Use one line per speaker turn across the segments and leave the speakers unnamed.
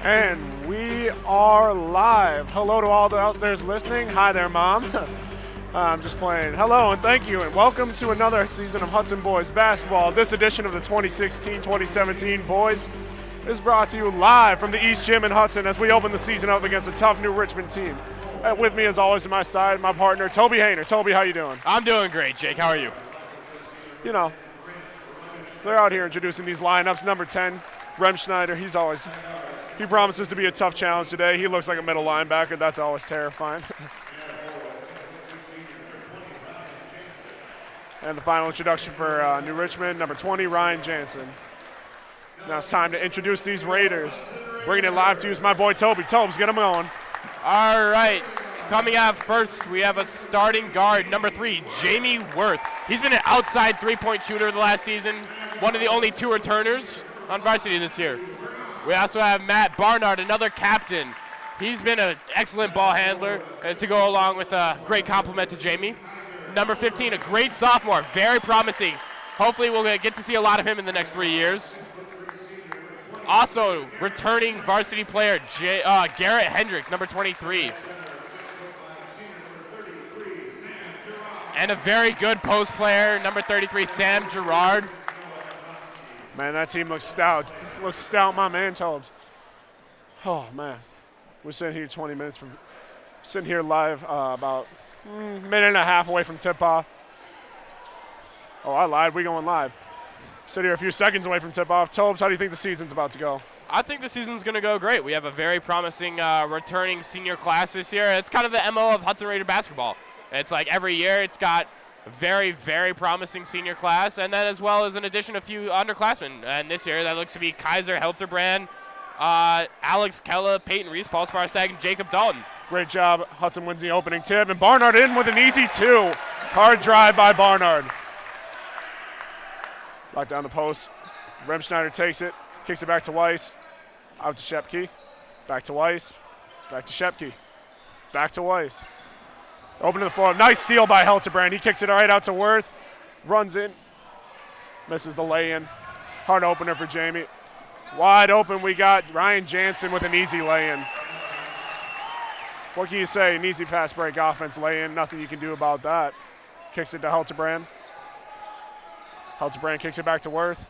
And we are live. Hello to all the out there's listening. Hi there, Mom. I'm just playing. Hello and thank you, and welcome to another season of Hudson Boys Basketball. This edition of the 2016-2017 Boys is brought to you live from the East Gym in Hudson as we open the season up against a tough New Richmond team. With me, as always, on my side, my partner, Toby Hayner. Toby, how you doing?
I'm doing great, Jake. How are you?
You know, they're out here introducing these lineups. Number 10, Remschneider. He promises to be a tough challenge today. He looks like a middle linebacker. That's always terrifying. And the final introduction for New Richmond, number 20, Ryan Jansen. Now it's time to introduce these Raiders. Bringing it live to you is my boy Toby. Tobes, get him going.
All right. Coming out first, we have a starting guard, number 3, Jamie Worth. He's been an outside three-point shooter the last season, one of the only 2 returners on varsity this year. We also have Matt Barnard, another captain. He's been an excellent ball handler to go along with a great compliment to Jamie. Number 15, a great sophomore, very promising. Hopefully we'll get to see a lot of him in the next 3 years. Also, returning varsity player Garrett Hendricks, number 23. And a very good post player, number 33, Sam Gerard.
Man, that team looks stout. Looks stout, my man, Tobes. Oh, man. We're sitting here 20 minutes from, sitting here live about a minute and a half away from tip-off. Oh, I lied. We're going live. Sitting here a few seconds away from tip-off. Tobes, how do you think the season's about to go?
I think the season's going to go great. We have a very promising returning senior class this year. It's kind of the MO of Hudson Raider basketball. It's like every year it's got a very, very promising senior class, and then as well as an addition of a few underclassmen. And this year that looks to be Kaiser Helterbrand, Alex Kella, Peyton Reese, Paul Sparstag, and Jacob Dalton. Great job. Hudson wins the opening tip, and Barnard in with an easy 2. Hard drive by Barnard. Lock down the post. Remschneider takes it, kicks it back to Weiss. Out to Shepke. Back to Weiss. Back to Shepke. Back to Weiss. Open to the floor. Nice steal by Helterbrand. He kicks it right out to Worth. Runs in. Misses the lay-in. Hard opener for Jamie. Wide open. We got Ryan Jansen with an easy lay-in. What can you say? An easy fast break offense lay-in. Nothing you can do about that. Kicks it to Helterbrand. Helterbrand kicks it back to Worth.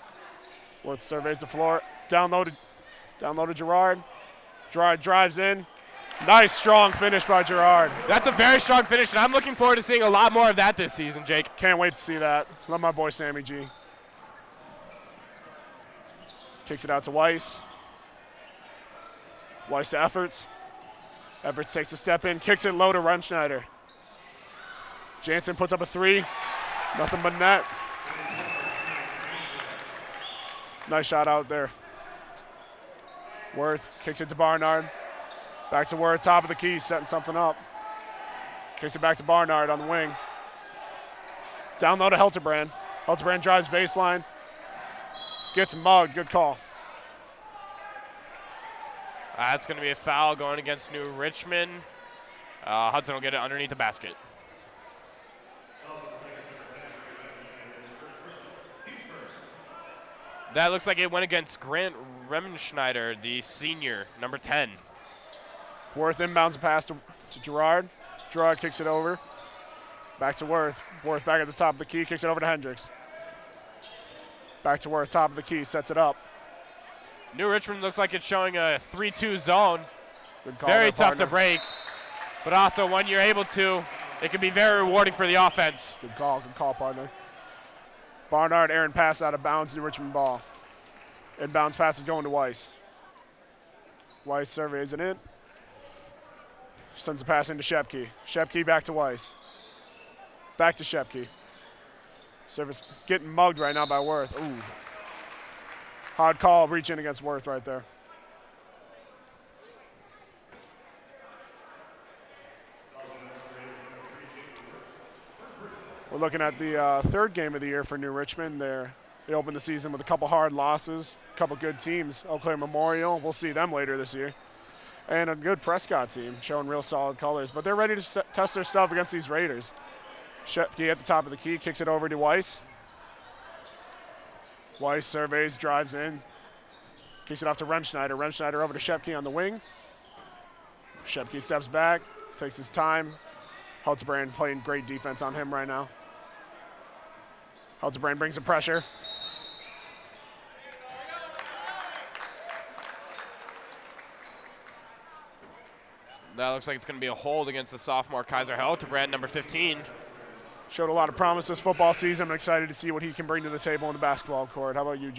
Worth surveys the floor. Down low to Gerard. Gerard drives in. Nice, strong finish by Gerard. That's a very strong finish, and I'm looking forward to seeing a lot more of that this season, Jake.
Can't wait to see that. Love my boy Sammy G. Kicks it out to Weiss. Weiss to Efforts. Efforts takes a step in, kicks it low to Remschneider. Jansen puts up a 3. Nothing but net. Nice shot out there. Worth kicks it to Barnard. Back to Worth, top of the key, setting something up. Kicks it back to Barnard on the wing. Down low to Helterbrand. Helterbrand drives baseline. Gets mugged, good call.
That's going to be a foul going against New Richmond. Hudson will get it underneath the basket. That looks like it went against Grant Remschneider, the senior, number 10.
Worth inbounds a pass to Gerard. Gerard kicks it over. Back to Worth. Worth back at the top of the key, kicks it over to Hendricks. Back to Worth, top of the key, sets it up.
New Richmond looks like it's showing a 3-2 zone.
Good call.
Very tough to break, but also when you're able to, it can be very rewarding for the offense.
Good call, partner. Barnard, Aaron pass out of bounds, New Richmond ball. Inbounds pass is going to Weiss. Weiss surveys it in. Sends the pass into Shepke. Shepke back to Weiss. Back to Shepke. Service getting mugged right now by Worth. Ooh. Hard call, reach in against Worth right there. We're looking at the third game of the year for New Richmond. They're They opened the season with a couple hard losses, a couple good teams. Eau Claire Memorial, we'll see them later this year. And a good Prescott team showing real solid colors. But they're ready to test their stuff against these Raiders. Shepke at the top of the key, kicks it over to Weiss. Weiss surveys, drives in, kicks it off to Remschneider. Remschneider over to Shepke on the wing. Shepke steps back, takes his time. Hudson playing great defense on him right now. Hudson brings the pressure.
That looks like it's going to be a hold against the sophomore Kaiser Hildebrand, number 15.
Showed a lot of promise this football season. I'm excited to see what he can bring to the table in the basketball court. How about you,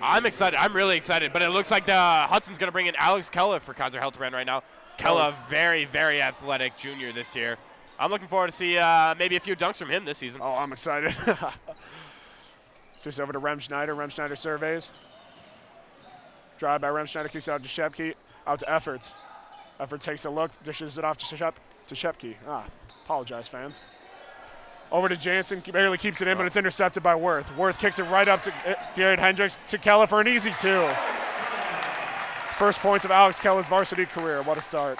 I'm excited. I'm really excited. But it looks like the Hudson's going to bring in Alex Kella for Kaiser Hildebrand right now. Kella, very, very athletic junior this year. I'm looking forward to see maybe a few dunks from him this season.
Oh, I'm excited. Just over to Remschneider. Remschneider surveys. Drive by Remschneider, kicks it out to Shepke. Out to Efforts. Efforts takes a look, dishes it off to Shepke. Apologize, fans. Over to Jansen, barely keeps it in, but it's intercepted by Worth. Worth kicks it right up to Jared Hendricks, to Keller for an easy 2. First points of Alex Keller's varsity career. What a start.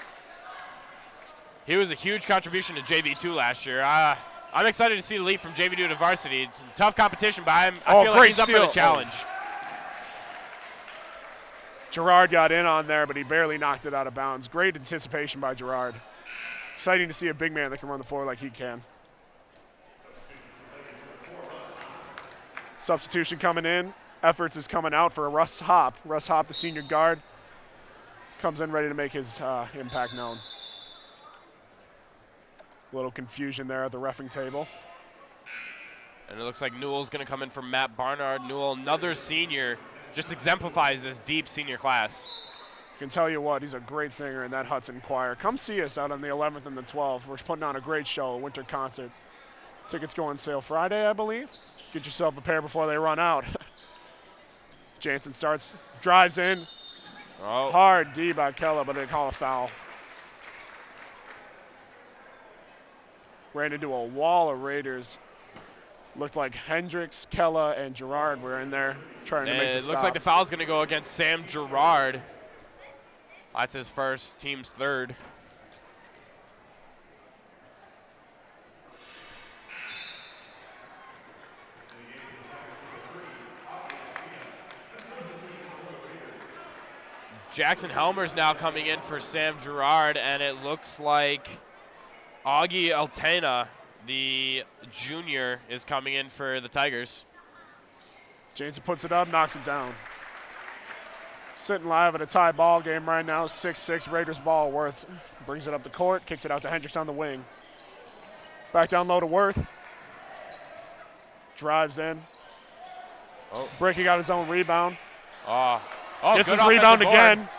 He was a huge contribution to JV2 last year. I'm excited to see the leap from JV2 to varsity. It's tough competition, but I feel like he's up for the challenge.
Gerard got in on there, but he barely knocked it out of bounds. Great anticipation by Gerard. Exciting to see a big man that can run the floor like he can. Substitution coming in. Efforts is coming out for Russ Hopp. Russ Hopp, the senior guard, comes in ready to make his impact known. A little confusion there at the reffing table.
And it looks like Newell's going to come in for Matt Barnard. Newell, another senior, just exemplifies this deep senior class.
I can tell you what, he's a great singer in that Hudson choir. Come see us out on the 11th and the 12th. We're putting on a great show, a winter concert. Tickets go on sale Friday, I believe. Get yourself a pair before they run out. Jansen starts, drives in.
Oh.
Hard D by Kella, but they call a foul. Ran into a wall of Raiders. Looked like Hendricks, Kella, and Gerard were in there trying to make the stop.
It looks like the foul's going to go against Sam Gerard. That's his first, team's third. Jackson Helmer's now coming in for Sam Gerard, and it looks like Augie Altena, the junior, is coming in for the Tigers.
Jansen puts it up, knocks it down. Sitting live at a tie ball game right now, 6-6 Raiders ball. Worth brings it up the court, kicks it out to Hendricks on the wing. Back down low to Worth. Drives in.
Oh.
Bricky got his own rebound.
Gets
his rebound again.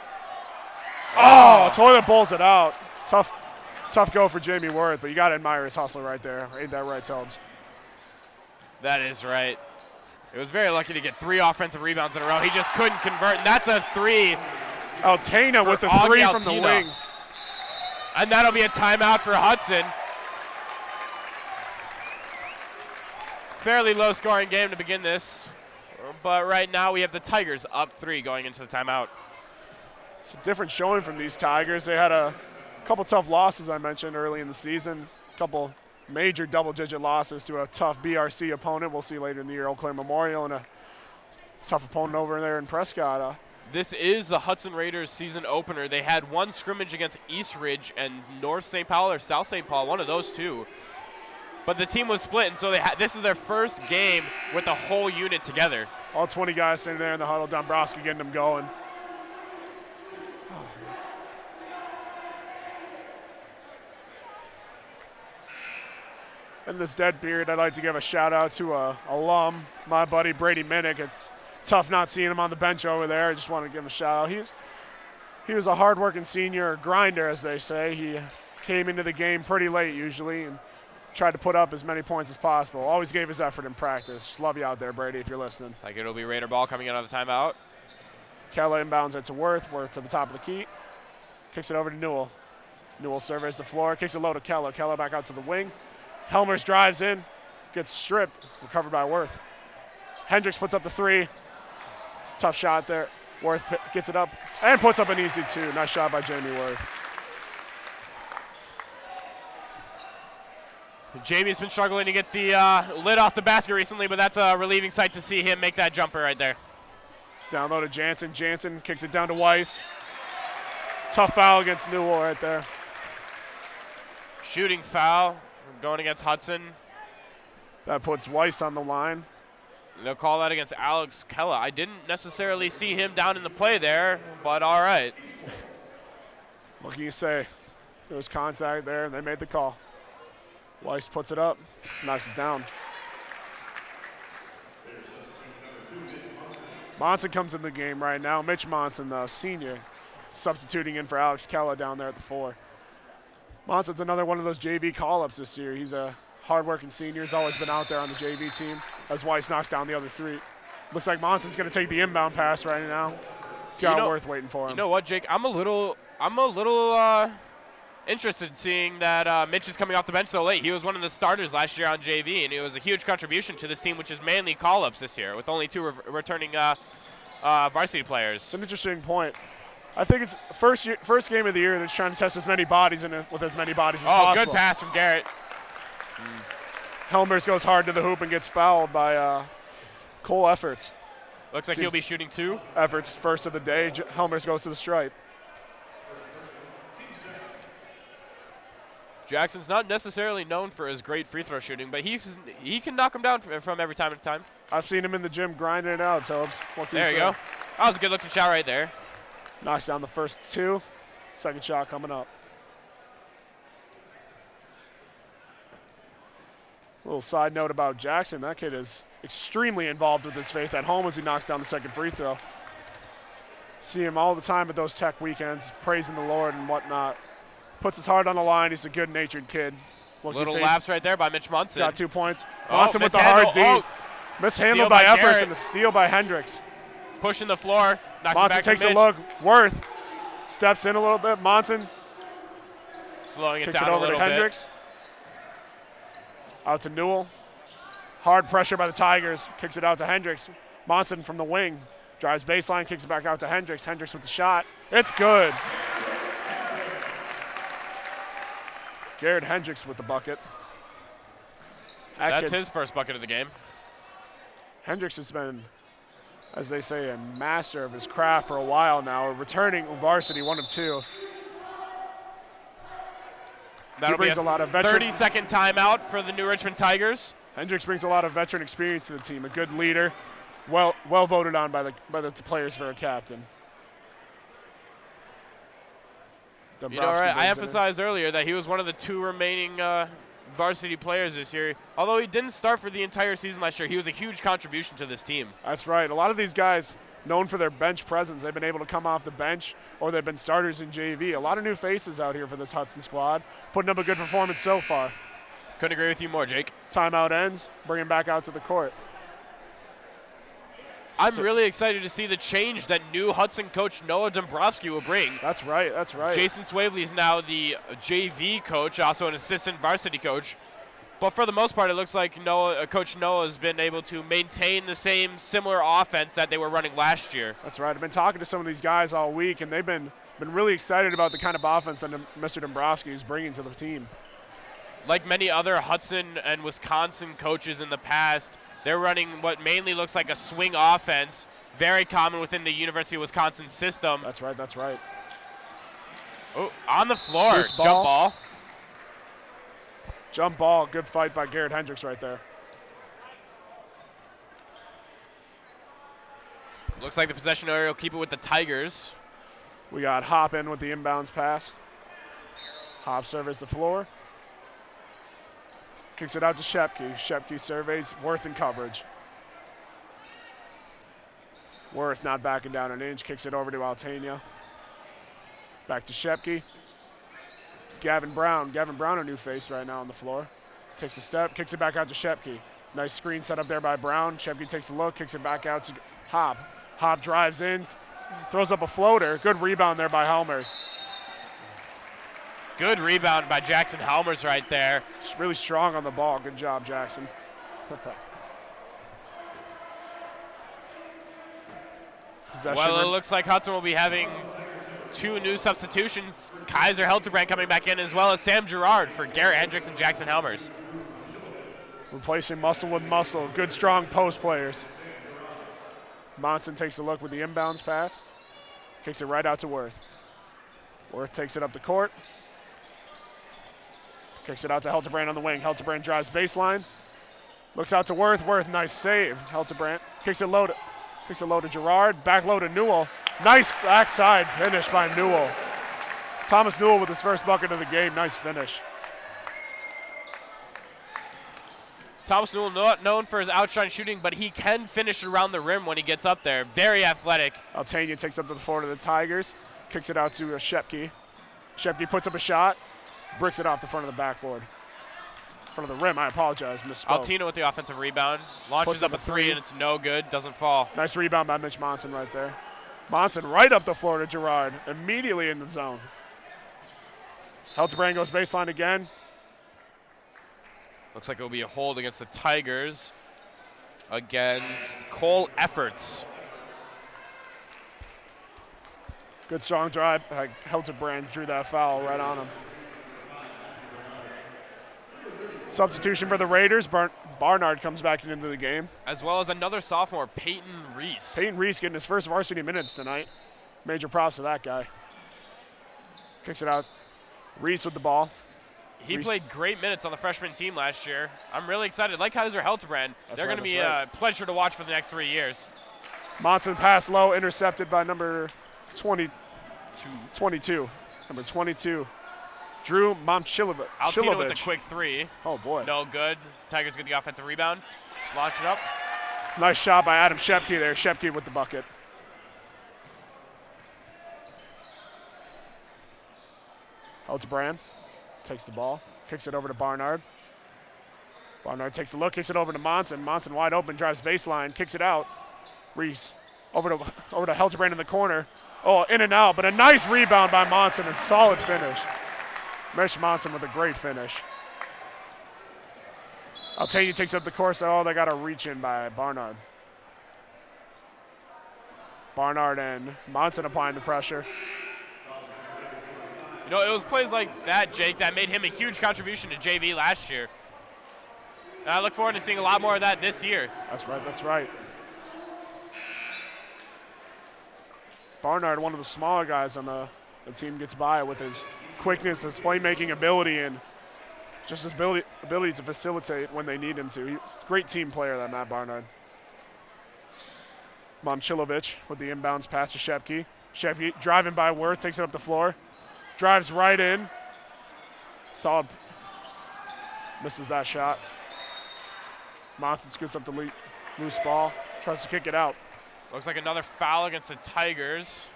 Oh, Toilet bowls it out. Tough go for Jamie Worth, but you got to admire his hustle right there. Ain't that right, Tubbs?
That is right. It was very lucky to get 3 offensive rebounds in a row. He just couldn't convert, and that's a 3.
Altena with the 3 from the wing.
And that'll be a timeout for Hudson. Fairly low-scoring game to begin this. But right now we have the Tigers up 3 going into the timeout.
It's a different showing from these Tigers. They had a couple tough losses I mentioned early in the season. A couple major double-digit losses to a tough BRC opponent. We'll see later in the year, Eau Claire Memorial, and a tough opponent over there in Prescott.
This is the Hudson Raiders season opener. They had one scrimmage against East Ridge and North St. Paul or South St. Paul, one of those two. But the team was split, and so this is their first game with the whole unit together.
All 20 guys sitting there in the huddle. Dombrowski getting them going. In this dead period, I'd like to give a shout-out to a alum, my buddy Brady Minnick. It's tough not seeing him on the bench over there. I just want to give him a shout-out. He was a hard-working senior, grinder, as they say. He came into the game pretty late usually and tried to put up as many points as possible. Always gave his effort in practice. Just love you out there, Brady, if you're listening.
It's like it'll be Raider ball coming in on the timeout.
Kella inbounds it to Worth. Worth to the top of the key. Kicks it over to Newell. Newell surveys the floor. Kicks it low to Kella. Kella back out to the wing. Helmers drives in. Gets stripped. Recovered by Worth. Hendricks puts up the 3. Tough shot there. Worth gets it up and puts up an easy 2. Nice shot by Jamie Worth.
Jamie's been struggling to get the lid off the basket recently, but that's a relieving sight to see him make that jumper right there.
Down low to Jansen. Jansen kicks it down to Weiss. Tough foul against Newell right there.
Shooting foul going against Hudson.
That puts Weiss on the line.
They'll call that against Alex Kella. I didn't necessarily see him down in the play there, but all right.
What can you say? There was contact there, and they made the call. Weiss puts it up, knocks it down. Monson comes in the game right now. Mitch Monson, the senior, substituting in for Alex Kella down there at the 4. Monson's another one of those JV call-ups this year. He's a hard-working senior. He's always been out there on the JV team as Weiss knocks down the other 3. Looks like Monson's going to take the inbound pass right now. He's got Worth waiting for him.
You know what, Jake? I'm a little interested in seeing that Mitch is coming off the bench so late. He was one of the starters last year on JV, and it was a huge contribution to this team, which is mainly call-ups this year, with only 2 returning varsity players.
It's an interesting point. I think it's first game of the year that's trying to test as many bodies with as many bodies as possible.
Oh, good pass from Garrett.
Helmers goes hard to the hoop and gets fouled by Cole Efforts.
Looks like he'll be shooting 2.
Efforts first of the day. Helmers goes to the stripe.
Jackson's not necessarily known for his great free throw shooting, but he can knock them down from every time to time.
I've seen him in the gym grinding it out, Tobes.
There you go. That was a good-looking shot right there.
Knocks down the first 2. Second shot coming up. A little side note about Jackson. That kid is extremely involved with his faith at home as he knocks down the second free throw. See him all the time at those tech weekends, praising the Lord and whatnot. Puts his heart on the line. He's a good-natured kid.
Little lapse right there by Mitch Monson.
Got 2 points. Monson with the hard D. Mishandled by Efforts and the steal by Hendricks.
Pushing the floor.
Monson takes a look. Worth steps in a little bit. Monson
slowing it
kicks
down
it over to Hendricks. Out to Newell. Hard pressure by the Tigers. Kicks it out to Hendricks. Monson from the wing. Drives baseline, kicks it back out to Hendricks. Hendricks with the shot. It's good. Garrett Hendricks with the bucket.
That's his first bucket of the game.
Hendricks has been, as they say, a master of his craft for a while now. Returning varsity, 1 of 2.
That'll be a 30-second timeout for the New Richmond Tigers.
Hendricks brings a lot of veteran experience to the team. A good leader, well voted on by the players for a captain.
You know, right, I emphasized earlier that he was one of the 2 remaining varsity players this year. Although he didn't start for the entire season last year, he was a huge contribution to this team.
That's right. A lot of these guys, known for their bench presence, they've been able to come off the bench or they've been starters in JV. A lot of new faces out here for this Hudson squad, putting up a good performance so far.
Couldn't agree with you more, Jake.
Timeout ends. Bring him back out to the court.
I'm really excited to see the change that new Hudson coach Noah Dombrowski will bring.
That's right, that's right.
Jason Swavely is now the JV coach, also an assistant varsity coach. But for the most part, it looks like Coach Noah has been able to maintain the same similar offense that they were running last year.
That's right. I've been talking to some of these guys all week, and they've been really excited about the kind of offense that Mr. Dombrowski is bringing to the team.
Like many other Hudson and Wisconsin coaches in the past, they're running what mainly looks like a swing offense, very common within the University of Wisconsin system.
That's right, that's right.
Oh, on the floor, jump ball.
Jump ball, good fight by Garrett Hendricks right there.
Looks like the possession area will keep it with the Tigers.
We got Hop in with the inbounds pass. Hop surveys the floor. Kicks it out to Shepke. Shepke surveys Worth in coverage. Worth not backing down an inch. Kicks it over to Altania. Back to Shepke. Gavin Brown. Gavin Brown, a new face right now on the floor. Takes a step, kicks it back out to Shepke. Nice screen set up there by Brown. Shepke takes a look, kicks it back out to Hop. Hop drives in, throws up a floater. Good rebound there by Helmers.
Good rebound by Jackson Helmers right there.
Really strong on the ball. Good job, Jackson. Possession.
Well, it looks like Hudson will be having 2 new substitutions. Kaiser Hildebrand coming back in, as well as Sam Gerard for Garrett Hendricks and Jackson Helmers.
Replacing muscle with muscle. Good, strong post players. Monson takes a look with the inbounds pass. Kicks it right out to Worth. Worth takes it up the court. Kicks it out to Hildebrand on the wing. Hildebrand drives baseline. Looks out to Worth. Worth, nice save. Hildebrand kicks it low to Gerard. Back low to Newell. Nice backside finish by Newell. Thomas Newell with his first bucket of the game. Nice finish.
Thomas Newell not known for his outshine shooting, but he can finish around the rim when he gets up there. Very athletic.
Altania takes up to the floor to the Tigers. Kicks it out to Shepke. Shepke puts up a shot. Bricks it off the front of the backboard. Front of the rim, I apologize, misspoke.
Altina with the offensive rebound. Launches up a 3 and it's no good, doesn't fall.
Nice rebound by Mitch Monson right there. Monson right up the floor to Gerard, immediately in the zone. Hildebrand goes baseline again.
Looks like it will be a hold against the Tigers against Cole Efforts.
Good strong drive. Hildebrand drew that foul right on him. Substitution for the Raiders. Barnard comes back into the game.
As well as another sophomore, Peyton Reese.
Peyton Reese getting his first varsity minutes tonight. Major props to that guy. Kicks it out. Reese with the ball.
He played great minutes on the freshman team last year. I'm really excited. Like Kaiser Hildebrand, they're going to be a pleasure to watch for the next 3 years.
Monson pass low, intercepted by number 22. Number 22. Drew Momchilovich.
Altina with the quick 3.
Oh, boy.
No good. Tigers get the offensive rebound. Launch it up.
Nice shot by Adam Shepke there. Shepke with the bucket. Hildebrand takes the ball. Kicks it over to Barnard. Barnard takes a look. Kicks it over to Monson. Monson wide open. Drives baseline. Kicks it out. Reese over to Hildebrand in the corner. Oh, in and out. But a nice rebound by Monson and solid finish. Mitch Monson with a great finish. Altania takes up the course. Oh, they got a reach in by Barnard. Barnard and Monson applying the pressure.
You know, it was plays like that, Jake, that made him a huge contribution to JV last year. And I look forward to seeing a lot more of that this year.
That's right, that's right. Barnard, one of the smaller guys on the team, gets by with his quickness, his playmaking ability, and just his ability to facilitate when they need him to. He's a great team player, that Matt Barnard. Momchilovich with the inbounds pass to Shepke. Shepke driving by Worth, takes it up the floor. Drives right in. Solid. Misses that shot. Monson scoops up the loose ball. Tries to kick it out.
Looks like another foul against the Tigers.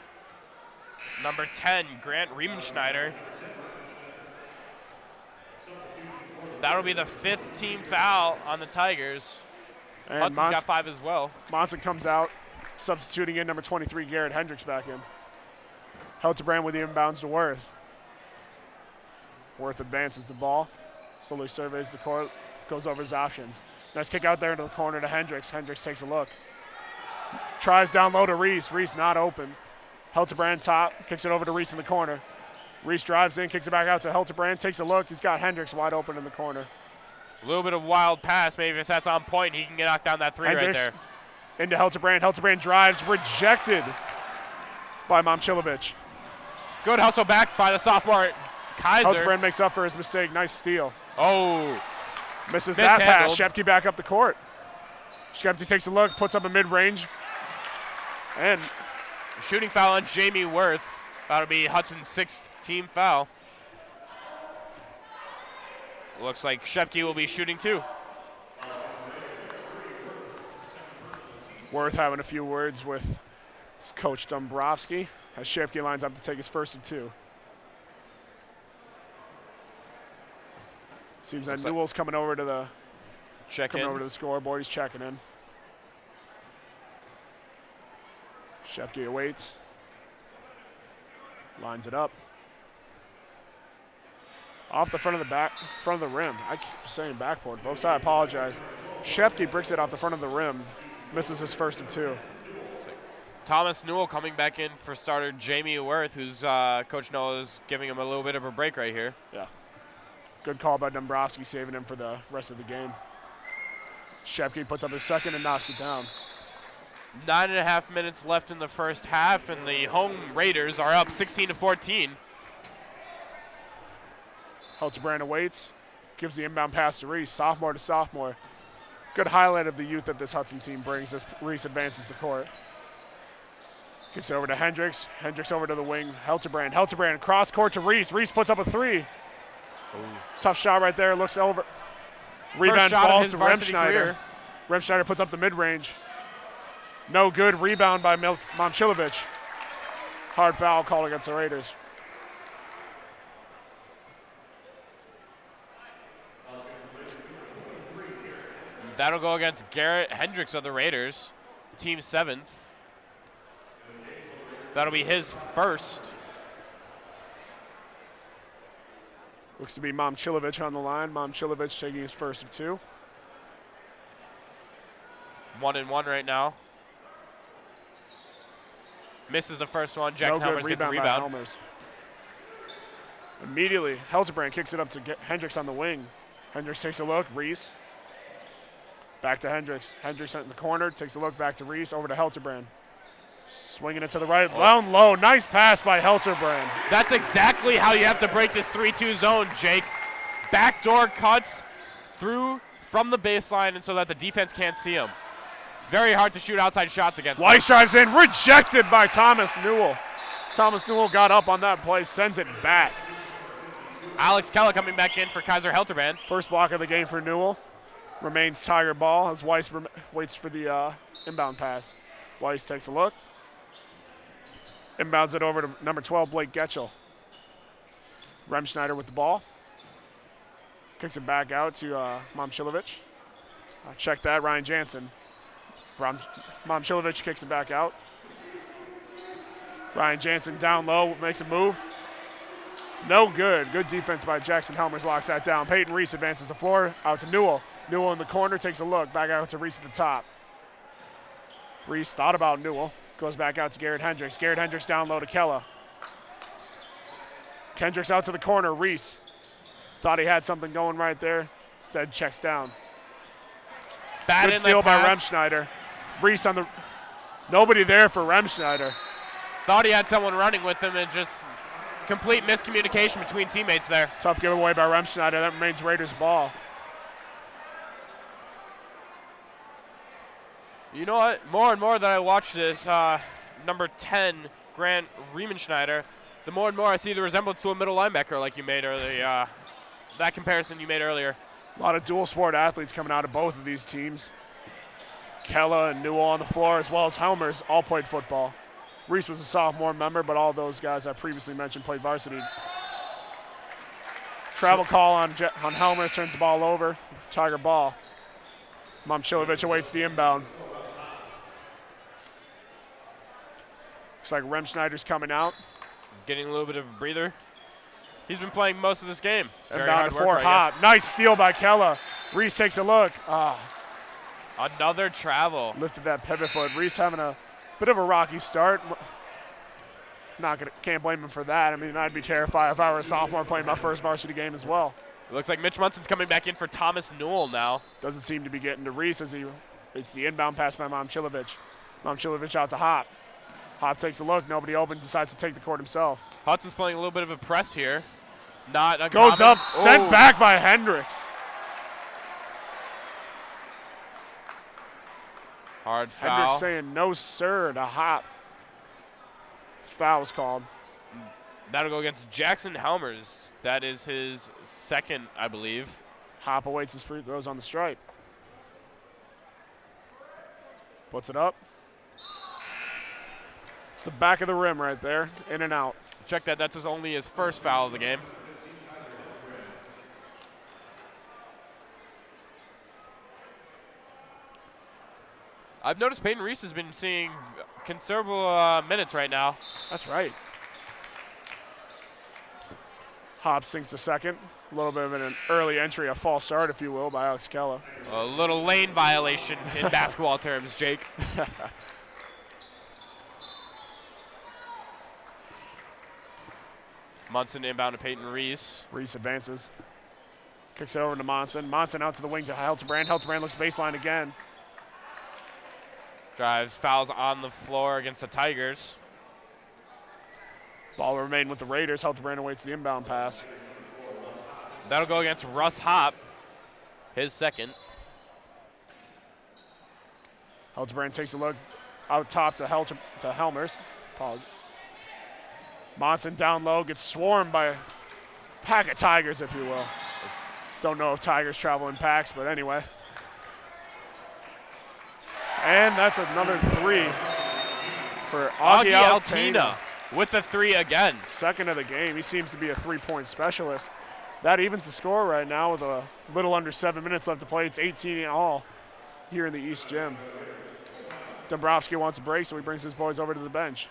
Number 10, Grant Riemenschneider. That'll be the 5th team foul on the Tigers.
And
Hudson's got 5 as well.
Monson comes out, substituting in number 23, Garrett Hendricks back in. Hildebrand with the inbounds to Worth. Worth advances the ball, slowly surveys the court, goes over his options. Nice kick out there into the corner to Hendricks. Hendricks takes a look. Tries down low to Reese. Reese not open. Hildebrand top, kicks it over to Reese in the corner. Reese drives in, kicks it back out to Hildebrand, takes a look. He's got Hendricks wide open in the corner.
A little bit of wild pass. Maybe if that's on point, he can knock down that 3
Hendricks
right there.
Into Hildebrand. Hildebrand drives, rejected by Momchilovich.
Good hustle back by the sophomore Kaiser.
Hildebrand makes up for his mistake. Nice steal.
Oh.
Misses that pass. Shepke back up the court. Shepke takes a look, puts up a mid-range. And
shooting foul on Jamie Worth. That'll be Hudson's 6th team foul. Looks like Shepke will be shooting too.
Worth having a few words with Coach Dombrowski as Shepke lines up to take his first of 2. Seems that Newell's coming over to the scoreboard. He's checking in. Shepke awaits. Lines it up. Off the front of the rim. I keep saying backboard, folks. I apologize. Shepke bricks it off the front of the rim. Misses his first of 2.
Thomas Newell coming back in for starter Jamie Worth, who's Coach Noah is giving him a little bit of a break right here.
Yeah. Good call by Dombrowski, saving him for the rest of the game. Shepke puts up his second and knocks it down.
9.5 minutes left in the first half, and the home Raiders are up 16-14.
Hildebrand awaits, gives the inbound pass to Reese, sophomore to sophomore. Good highlight of the youth that this Hudson team brings as Reese advances the court. Kicks it over to Hendricks. Hendricks over to the wing. Hildebrand. Hildebrand cross court to Reese. Reese puts up a three.
Ooh.
Tough shot right there. Looks over. Rebound falls to Remschneider. Remschneider puts up the mid-range. No good. Rebound by Momcilovic. Hard foul called against the Raiders.
That'll go against Garrett Hendricks of the Raiders, team 7th. That'll be his first.
Looks to be Momcilovic on the line. Momcilovic taking his first of two.
1-1 right now. Misses the first one. Jackson
No
Helmers
good
gets the
rebound by
rebound.
Helmers. Immediately, Hildebrand kicks it up to Hendricks on the wing. Hendricks takes a look. Reese. Back to Hendricks. Hendricks in the corner. Takes a look back to Reese. Over to Hildebrand. Swinging it to the right. Down low. Nice pass by Hildebrand.
That's exactly how you have to break this 3-2 zone, Jake. Backdoor cuts through from the baseline and so that the defense can't see him. Very hard to shoot outside shots against
Weiss drives in. Rejected by Thomas Newell. Thomas Newell got up on that play. Sends it back.
Alex Keller coming back in for Kaiser Hildebrand.
First block of the game for Newell. Remains Tiger ball as Weiss waits for the inbound pass. Weiss takes a look. Inbounds it over to number 12, Blake Getchell. Remschneider with the ball. Kicks it back out to Momcilovic. Check that, Ryan Jansen. Momcilovic kicks it back out. Ryan Jansen down low, makes a move. No good. Good defense by Jackson Helmers, locks that down. Peyton Reese advances the floor, out to Newell. Newell in the corner, takes a look, back out to Reese at the top. Reese thought about Newell, goes back out to Garrett Hendricks. Garrett Hendricks down low to Kella. Kendricks out to the corner, Reese. Thought he had something going right there, instead checks down.
Bad
Good steal by Remschneider. Reese on the, nobody there for Remschneider.
Thought he had someone running with him and just complete miscommunication between teammates there.
Tough giveaway by Remschneider, that remains Raiders ball.
You know what? More and more that I watch this, number 10, Grant Riemenschneider, the more and more I see the resemblance to a middle linebacker like you made earlier. That comparison you made earlier.
A lot of dual sport athletes coming out of both of these teams. Kella and Newell on the floor, as well as Helmers, all played football. Reese was a sophomore member, but all those guys I previously mentioned played varsity. Travel call on Helmers, turns the ball over. Tiger ball. Momcilovic awaits the inbound. Looks like Remschneider's coming out.
Getting a little bit of a breather. He's been playing most of this game.
Inbound to four, Hop. Nice steal by Kella. Reese takes a look.
Another travel.
Lifted that pivot foot. Reese having a bit of a rocky start. Can't blame him for that. I mean, I'd be terrified if I were a sophomore playing my first varsity game as well.
It looks like Mitch Munson's coming back in for Thomas Newell now.
Doesn't seem to be getting to Reese as it's the inbound pass by Momcilovic. Momcilovic out to Hop. Hop takes a look. Nobody open. Decides to take the court himself.
Hudson's playing a little bit of a press here. Not uncommon.
Goes up. Sent back by Hendricks.
Hard foul.
Hendricks saying no sir to Hop. Foul's called.
That'll go against Jackson Helmers. That is his second, I believe.
Hop awaits his free throws on the stripe. Puts it up. It's the back of the rim right there. In and out.
Check that. That's only his first foul of the game. I've noticed Peyton Reese has been seeing considerable minutes right now.
That's right. Hop sinks the second. A little bit of an early entry, a false start, if you will, by Alex Kella.
A little lane violation in basketball terms, Jake. Munson inbound to Peyton Reese.
Reese advances. Kicks it over to Monson. Monson out to the wing to Helterbrand. Helterbrand looks baseline again.
Drives, fouls on the floor against the Tigers.
Ball will remain with the Raiders. Helterbrand awaits the inbound pass.
That'll go against Russ Hopp, his second.
Helterbrand takes a look out top to Helmers. Monson down low, gets swarmed by a pack of Tigers, if you will. Don't know if Tigers travel in packs, but anyway. And that's another three for Augie Altina
with the three again.
Second of the game. He seems to be a three-point specialist. That evens the score right now with a little under 7 minutes left to play. It's 18 in all here in the East Gym. Dombrowski wants a break, so he brings his boys over to the bench.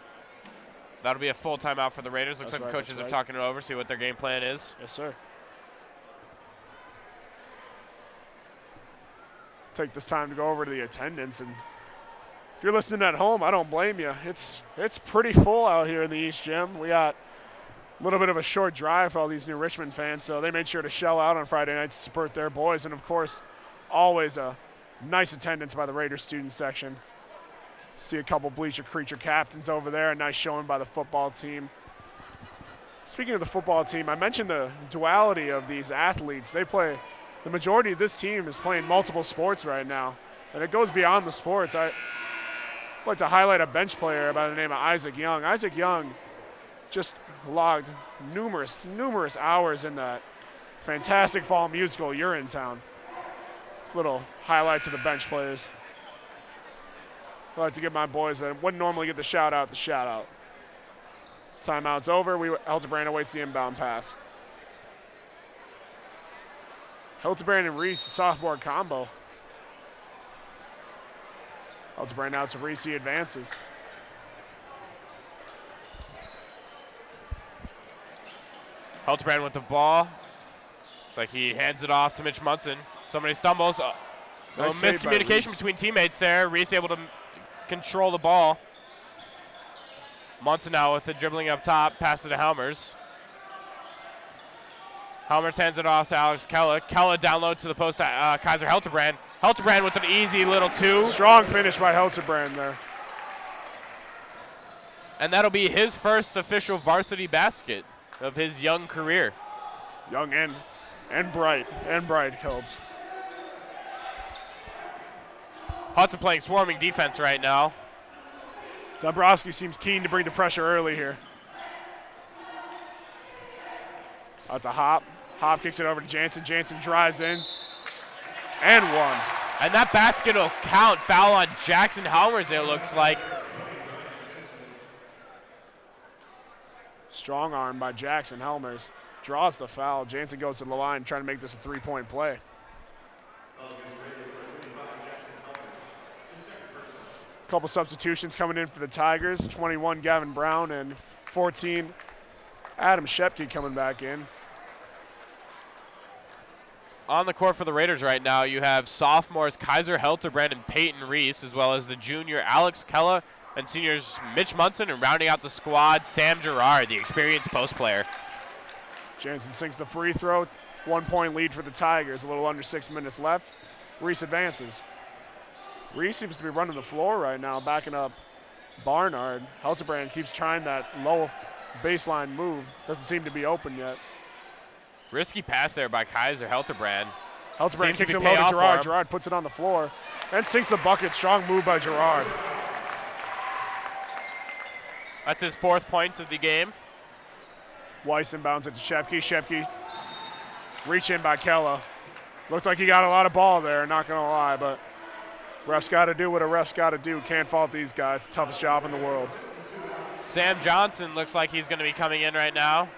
That'll be a full timeout for the Raiders. Looks like the coaches are talking it over, see what their game plan is.
Yes, sir. Take this time to go over to the attendance, and if you're listening at home, I don't blame you. It's pretty full out here in the East Gym. We got a little bit of a short drive for all these new Richmond fans, so they made sure to shell out on Friday night to support their boys, and of course, always a nice attendance by the Raiders student section. See a couple bleacher creature captains over there, a nice showing by the football team. Speaking of the football team, I mentioned the duality of these athletes. The majority of this team is playing multiple sports right now, and it goes beyond the sports. I'd like to highlight a bench player by the name of Isaac Young. Isaac Young just logged numerous hours in that fantastic fall musical, Urinetown. Little highlight to the bench players. I'd like to give my boys that wouldn't normally get the shout out. Timeout's over. Helterbrand awaits the inbound pass. Helterbrand and Reese, sophomore combo. Helterbrand out to Reese, he advances.
Helterbrand with the ball. Looks like he hands it off to Mitch Munson. Somebody stumbles. Nice miscommunication between teammates there. Reese able to control the ball. Munson now with the dribbling up top, passes to Helmers. Helmers hands it off to Alex Kella. Kella down low to the post to Kaiser Helterbrand. Helterbrand with an easy little two.
Strong finish by Helterbrand there.
And that'll be his first official varsity basket of his young career.
Young and bright Cobes.
Hudson playing swarming defense right now.
Dombrowski seems keen to bring the pressure early here. That's a Hop. Hop kicks it over to Jansen. Jansen drives in and one.
And that basket will count. Foul on Jackson Helmers, it looks like.
Strong arm by Jackson Helmers. Draws the foul. Jansen goes to the line trying to make this a three-point play. Couple substitutions coming in for the Tigers. 21, Gavin Brown, and 14, Adam Shepke coming back in.
On the court for the Raiders right now, you have sophomores Kaiser Helterbrand and Peyton Reese, as well as the junior Alex Kella and seniors Mitch Munson, and rounding out the squad, Sam Gerard, the experienced post player.
Jansen sinks the free throw. 1 point lead for the Tigers. A little under 6 minutes left. Reese advances. Reese seems to be running the floor right now, backing up Barnard. Helterbrand keeps trying that low baseline move. Doesn't seem to be open yet.
Risky pass there by Kaiser Helterbrand.
Helterbrand kicks it low to Gerard. Gerard puts it on the floor and sinks the bucket. Strong move by Gerard.
That's his 4th point of the game.
Weiss inbounds it to Shepke. Shepke reach in by Kella. Looked like he got a lot of ball there, not going to lie, but ref's got to do what a ref's got to do. Can't fault these guys. It's the toughest job in the world.
Sam Johnson looks like he's going to be coming in right now.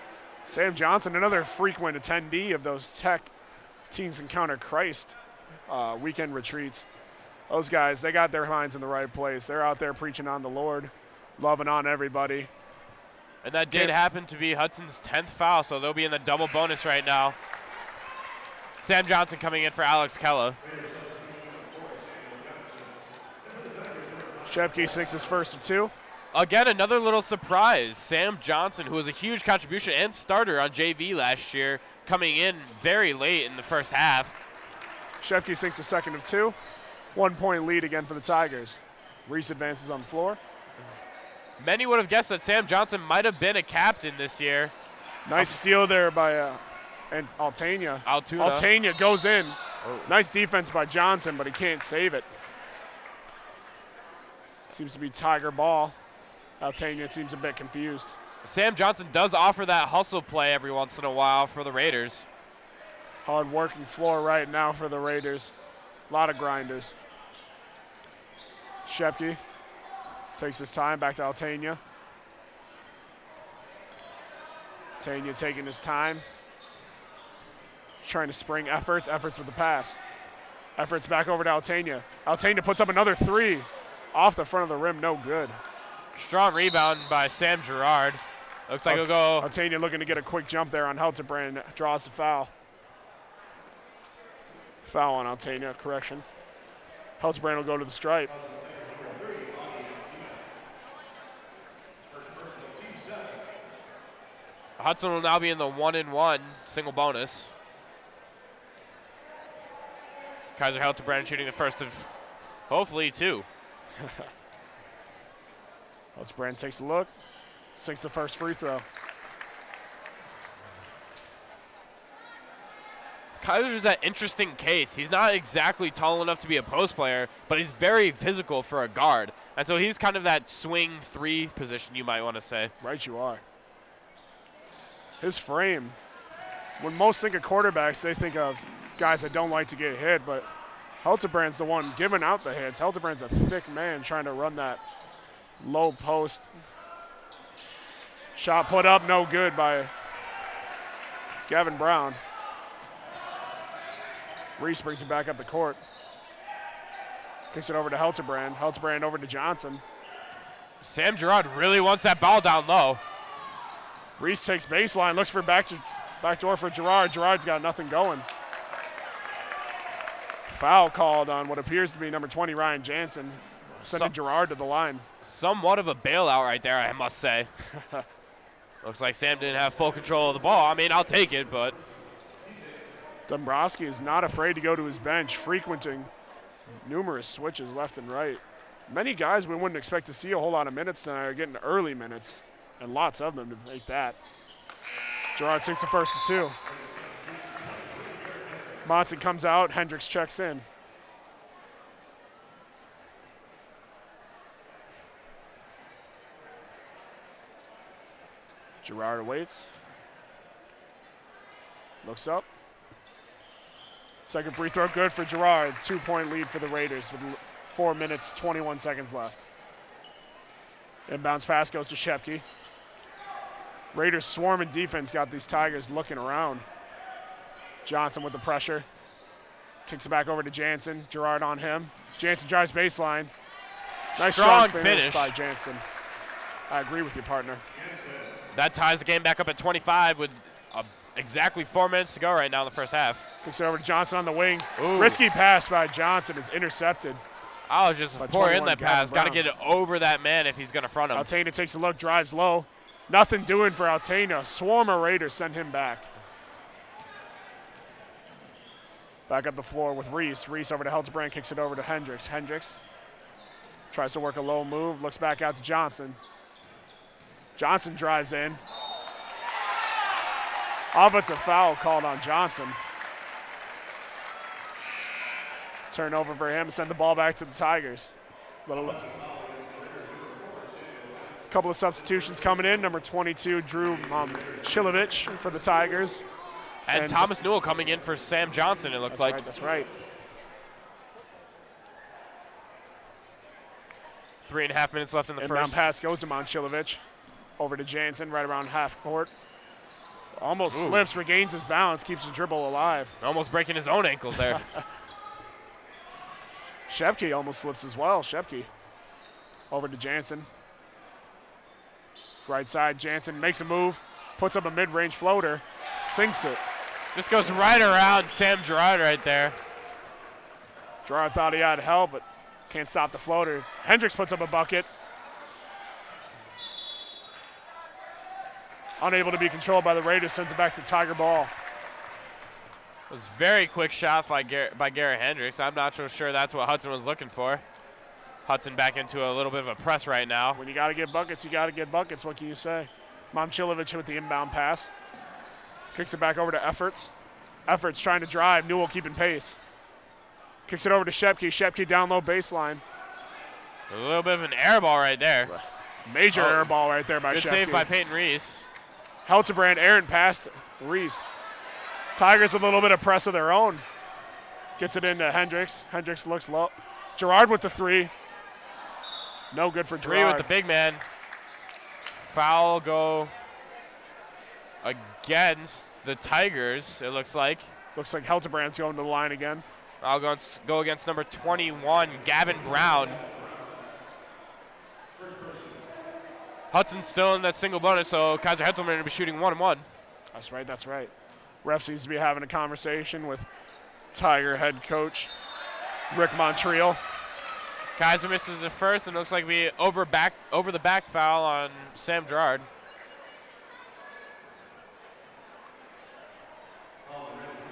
Sam Johnson, another frequent attendee of those Tech Teens Encounter Christ weekend retreats. Those guys, they got their minds in the right place. They're out there preaching on the Lord, loving on everybody.
And that did happen to be Hudson's 10th foul, so they'll be in the double bonus right now. Sam Johnson coming in for Alex Kella.
Shepke sinks his first of two.
Again, another little surprise. Sam Johnson, who was a huge contribution and starter on JV last year, coming in very late in the first half.
Shepke sinks the second of 2. 1 point lead again for the Tigers. Reese advances on the floor.
Many would have guessed that Sam Johnson might have been a captain this year.
Nice steal there by Altaina. Altaina goes in.
Oh.
Nice defense by Johnson, but he can't save it. Seems to be Tiger ball. Altaina seems a bit confused.
Sam Johnson does offer that hustle play every once in a while for the Raiders.
Hard working floor right now for the Raiders. A lot of grinders. Shepke takes his time, back to Altaina. Altaina taking his time. Trying to spring efforts with the pass. Efforts back over to Altaina. Altaina puts up another 3. Off the front of the rim, no good.
Strong rebound by Sam Gerard. Looks like he'll go.
Altaina looking to get a quick jump there on Helterbrand. Draws the foul. Foul on Altaina, correction. Helterbrand will go to the stripe.
Hudson will now be in the 1-and-1 single bonus. Kaiser Helterbrand shooting the first of hopefully 2.
Helterbrand takes a look, sinks the first free throw.
Kaiser's that interesting case. He's not exactly tall enough to be a post player, but he's very physical for a guard. And so he's kind of that swing 3 position, you might want to say.
Right you are. His frame, when most think of quarterbacks, they think of guys that don't like to get hit, but Helterbrand's the one giving out the hits. Helterbrand's a thick man trying to run that low post. Shot put up, no good by Gavin Brown. Reese brings it back up the court. Kicks it over to Helterbrand. Helterbrand over to Johnson.
Sam Gerard really wants that ball down low.
Reese takes baseline, looks for backdoor for Gerard. Gerard's got nothing going. Foul called on what appears to be number 20, Ryan Jansen, sending Gerard to the line.
Somewhat of a bailout right there, I must say. Looks like Sam didn't have full control of the ball. I mean, I'll take it, but.
Dombrowski is not afraid to go to his bench, frequenting numerous switches left and right. Many guys we wouldn't expect to see a whole lot of minutes tonight are getting early minutes, and lots of them to make that. Gerard takes the first of 2. Monson comes out, Hendricks checks in. Gerard awaits. Looks up. Second free throw good for Gerard. 2-point lead for the Raiders with 4 minutes, 21 seconds left. Inbounds pass goes to Shepke. Raiders swarming defense got these Tigers looking around. Johnson with the pressure. Kicks it back over to Jansen. Gerard on him. Jansen drives baseline. Nice strong finish by Jansen. I agree with you, partner.
That ties the game back up at 25 with exactly 4 minutes to go right now in the first half.
Kicks it over to Johnson on the wing.
Ooh.
Risky pass by Johnson is intercepted.
I'll just pour in that pass. Got to get it over that man if he's going to front him.
Altaina takes a look, drives low. Nothing doing for Altaina. Swarm of Raiders send him back. Back up the floor with Reese. Reese over to Helterbrand, kicks it over to Hendricks. Hendricks tries to work a low move, looks back out to Johnson. Johnson drives in. Offensive foul called on Johnson. Turnover for him, send the ball back to the Tigers. A couple of substitutions coming in. Number 22, Drew Chilovich for the Tigers.
And Thomas Newell coming in for Sam Johnson, it looks like.
Right, that's right.
3.5 minutes left in the
Inbound
first.
pass goes to Momcilovic. Over to Jansen, right around half court. Almost slips, regains his balance, keeps the dribble alive.
Almost breaking his own ankles there.
Shepke almost slips as well. Shepke over to Jansen. Right side, Jansen makes a move, puts up a mid-range floater, sinks it.
Just goes right around Sam Gerard right there.
Gerard thought he had help, but can't stop the floater. Hendricks puts up a bucket. Unable to be controlled by the Raiders, sends it back to Tiger ball.
It was a very quick shot by Garrett Hendricks. I'm not so sure that's what Hudson was looking for. Hudson back into a little bit of a press right now.
When you got to get buckets, you got to get buckets. What can you say? Momcilovic with the inbound pass. Kicks it back over to Efforts. Efforts trying to drive. Newell keeping pace. Kicks it over to Shepke. Shepke down low baseline.
A little bit of an air ball right there.
Major air ball right there by
Good
Shepke.
save by Peyton Reese.
Helterbrand errant past Reese. Tigers with a little bit of press of their own. Gets it into Hendricks. Hendricks looks low. Gerard with the three. No good for Gerard.
Three with the big man. Foul go against the Tigers, it looks like.
Looks like Helterbrand's going to the line again.
I'll go against number 21, Gavin Brown. Hudson's still in that single bonus, so Kaiser Helterbrand will be shooting 1-1.
That's right, that's right. Ref seems to be having a conversation with Tiger head coach Rick Montreal.
Kaiser misses the first, and it looks like we over the back foul on Sam Gerard.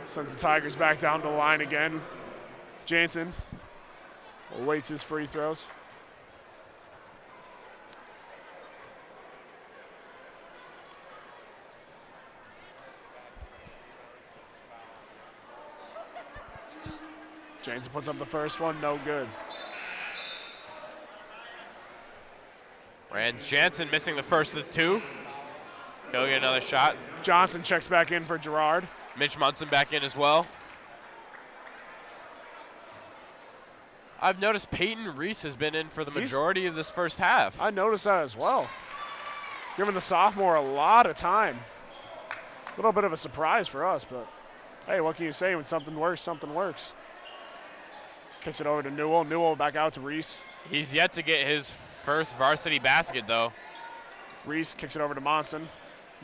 Sends the Tigers back down to the line again. Jansen awaits his free throws. Jansen puts up the first one, no good.
And Jansen missing the first of two. He'll get another shot.
Johnson checks back in for Gerard.
Mitch Munson back in as well. I've noticed Peyton Reese has been in for the majority of this first half.
I noticed that as well. Giving the sophomore a lot of time. A little bit of a surprise for us, but hey, what can you say? When something works, something works. Kicks it over to Newell. Newell back out to Reese.
He's yet to get his first varsity basket, though.
Reese kicks it over to Monson.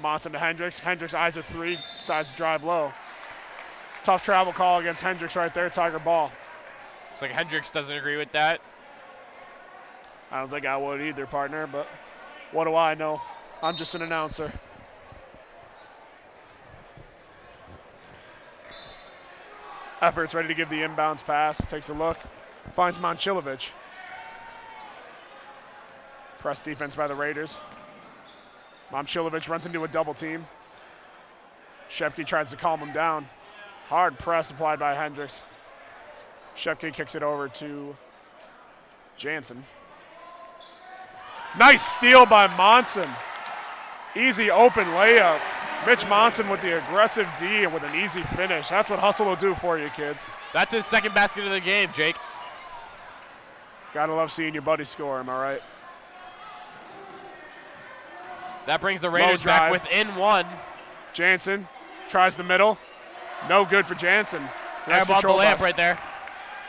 Monson to Hendricks. Hendricks eyes a three, decides to drive low. Tough travel call against Hendricks right there, Tiger ball.
Looks like Hendricks doesn't agree with that.
I don't think I would either, partner, but what do I know? I'm just an announcer. Efforts ready to give the inbounds pass. Takes a look. Finds Momcilovic. Press defense by the Raiders. Momcilovic runs into a double team. Shepke tries to calm him down. Hard press applied by Hendricks. Shepke kicks it over to Jansen. Nice steal by Monson. Easy open layup. Mitch Monson with the aggressive D and with an easy finish. That's what hustle will do for you, kids.
That's his second basket of the game, Jake.
Gotta love seeing your buddy score, am I right?
That brings the Raiders back within one.
Jansen tries the middle. No good for Jansen.
Nice control the layup right there.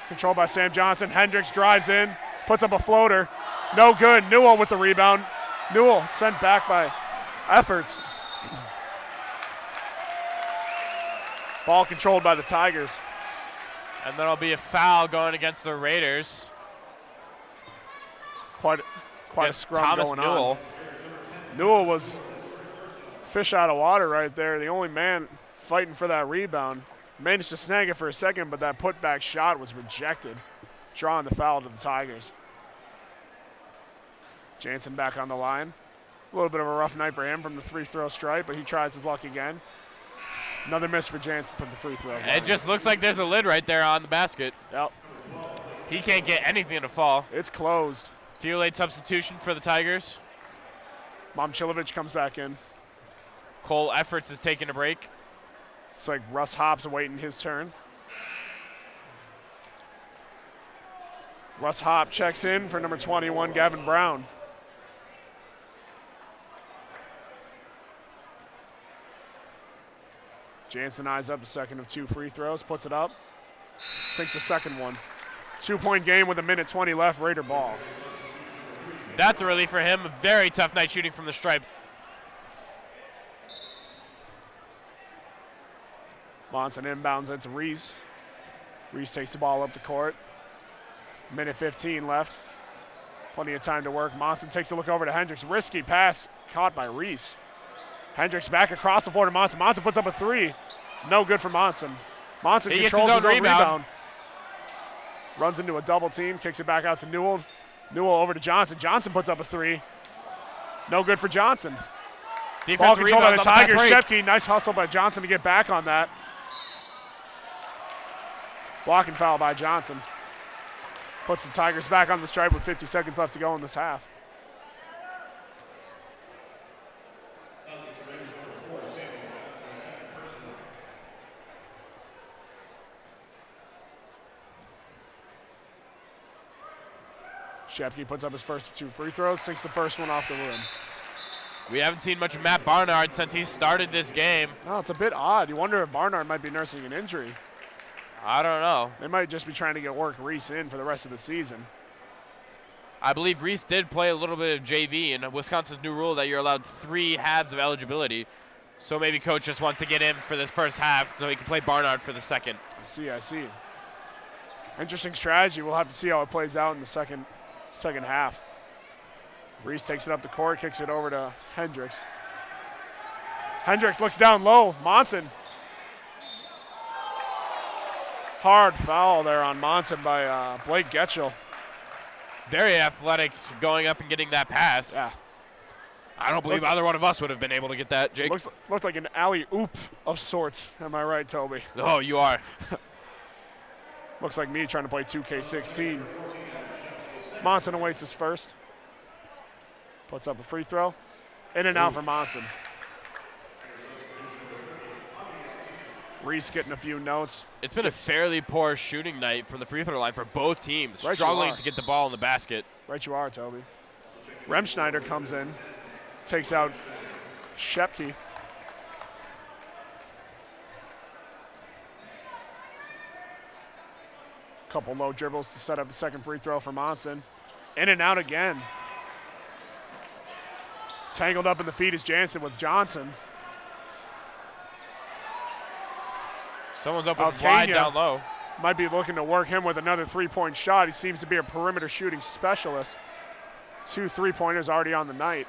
Controlled by Sam Johnson. Hendricks drives in, puts up a floater. No good. Newell with the rebound. Newell sent back by Efforts. Ball controlled by the Tigers.
And there'll be a foul going against the Raiders.
Quite a scrum
Thomas
going
Newell.
on. Newell was fish out of water right there. The only man fighting for that rebound. Managed to snag it for a second, but that putback shot was rejected, drawing the foul to the Tigers. Jansen back on the line. A little bit of a rough night for him from the free throw stripe, but he tries his luck again. Another miss for Jansen from the free throw.
It just looks like there's a lid right there on the basket.
Yep.
He can't get anything to fall.
It's closed.
Few late substitution for the Tigers.
Momcilovic comes back in.
Cole Efforts is taking a break.
It's like Russ Hobbs awaiting his turn. Russ Hopp checks in for number 21, Gavin Brown. Jansen eyes up the second of two free throws, puts it up, sinks the second one. 2-point game with 1:20 left, Raider ball.
That's a relief for him. A very tough night shooting from the stripe.
Monson inbounds it to Reese. Reese takes the ball up the court. 1:15 left. Plenty of time to work. Monson takes a look over to Hendricks. Risky pass caught by Reese. Hendricks back across the floor to Monson. Monson puts up a three. No good for Monson. Monson
He
controls
gets his own
rebound. Runs into a double team, kicks it back out to Newell. Newell over to Johnson. Johnson puts up a three. No good for Johnson. Ball control by the Tigers. Shepke, nice hustle by Johnson to get back on that. Blocking foul by Johnson. Puts the Tigers back on the stripe with 50 seconds left to go in this half. Shepke puts up his first two free throws, sinks the first one off the rim.
We haven't seen much of Matt Barnard since he started this game.
No, it's a bit odd. You wonder if Barnard might be nursing an injury.
I don't know.
They might just be trying to get work Reese in for the rest of the season.
I believe Reese did play a little bit of JV, and Wisconsin's new rule that you're allowed 3 halves of eligibility. So maybe coach just wants to get him for this first half so he can play Barnard for the second.
I see. Interesting strategy. We'll have to see how it plays out in the second half. Reese takes it up the court, kicks it over to Hendricks. Hendricks looks down low. Monson. Hard foul there on Monson by Blake Getchell.
Very athletic going up and getting that pass.
Yeah.
I don't believe either one of us would have been able to get that, Jake.
Looked like an alley-oop of sorts. Am I right, Toby?
Oh, you are.
Looks like me trying to play 2K16. Monson awaits his first. Puts up a free throw. In and out for Monson. Reese getting a few notes.
It's been a fairly poor shooting night from the free throw line for both teams,
Right,
struggling to get the ball in the basket.
Right you are, Toby. Remschneider comes in, takes out Shepke. Couple low dribbles to set up the second free throw for Monson. In and out again. Tangled up in the feet is Jansen with Johnson.
Someone's open wide down low.
Might be looking to work him with another three-point shot. He seems to be a perimeter shooting specialist. 2 3-pointers already on the night.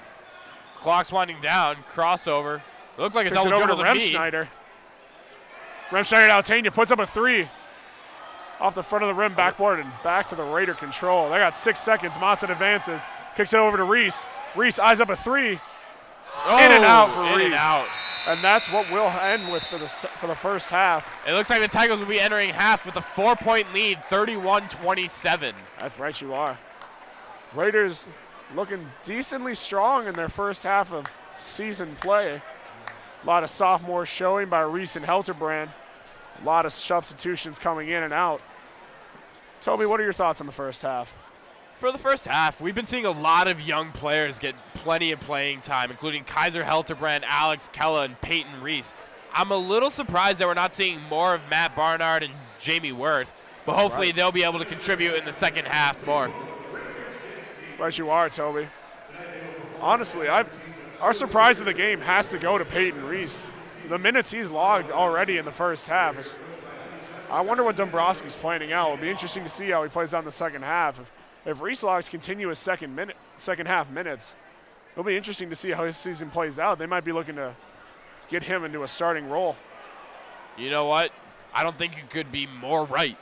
Clock's winding down. Crossover. Looked like a double dribble to
Remschneider. Remschneider to Altania, puts up a three. Off the front of the rim, backboard, and back to the Raider control. They got 6 seconds. Monson advances. Kicks it over to Reese. Reese eyes up a three. In and out for Reese. And that's what we'll end with for the first half.
It looks like the Tigers will be entering half with a 4-point lead, 31-27.
That's right, you are. Raiders looking decently strong in their first half of season play. A lot of sophomores showing by Reese and Helterbrand. A lot of substitutions coming in and out. Toby, what are your thoughts on the first half?
For the first half, we've been seeing a lot of young players get plenty of playing time, including Kaiser Helterbrand, Alex Kella, and Peyton Reese. I'm a little surprised that we're not seeing more of Matt Barnard and Jamie Worth, but hopefully they'll be able to contribute in the second half more.
Right you are, Toby. Honestly, our surprise of the game has to go to Peyton Reese. The minutes he's logged already in the first half. I wonder what Dombrowski's planning out. It'll be interesting to see how he plays out in the second half. If Reese logs continuous second half minutes, it'll be interesting to see how his season plays out. They might be looking to get him into a starting role.
You know what? I don't think you could be more right.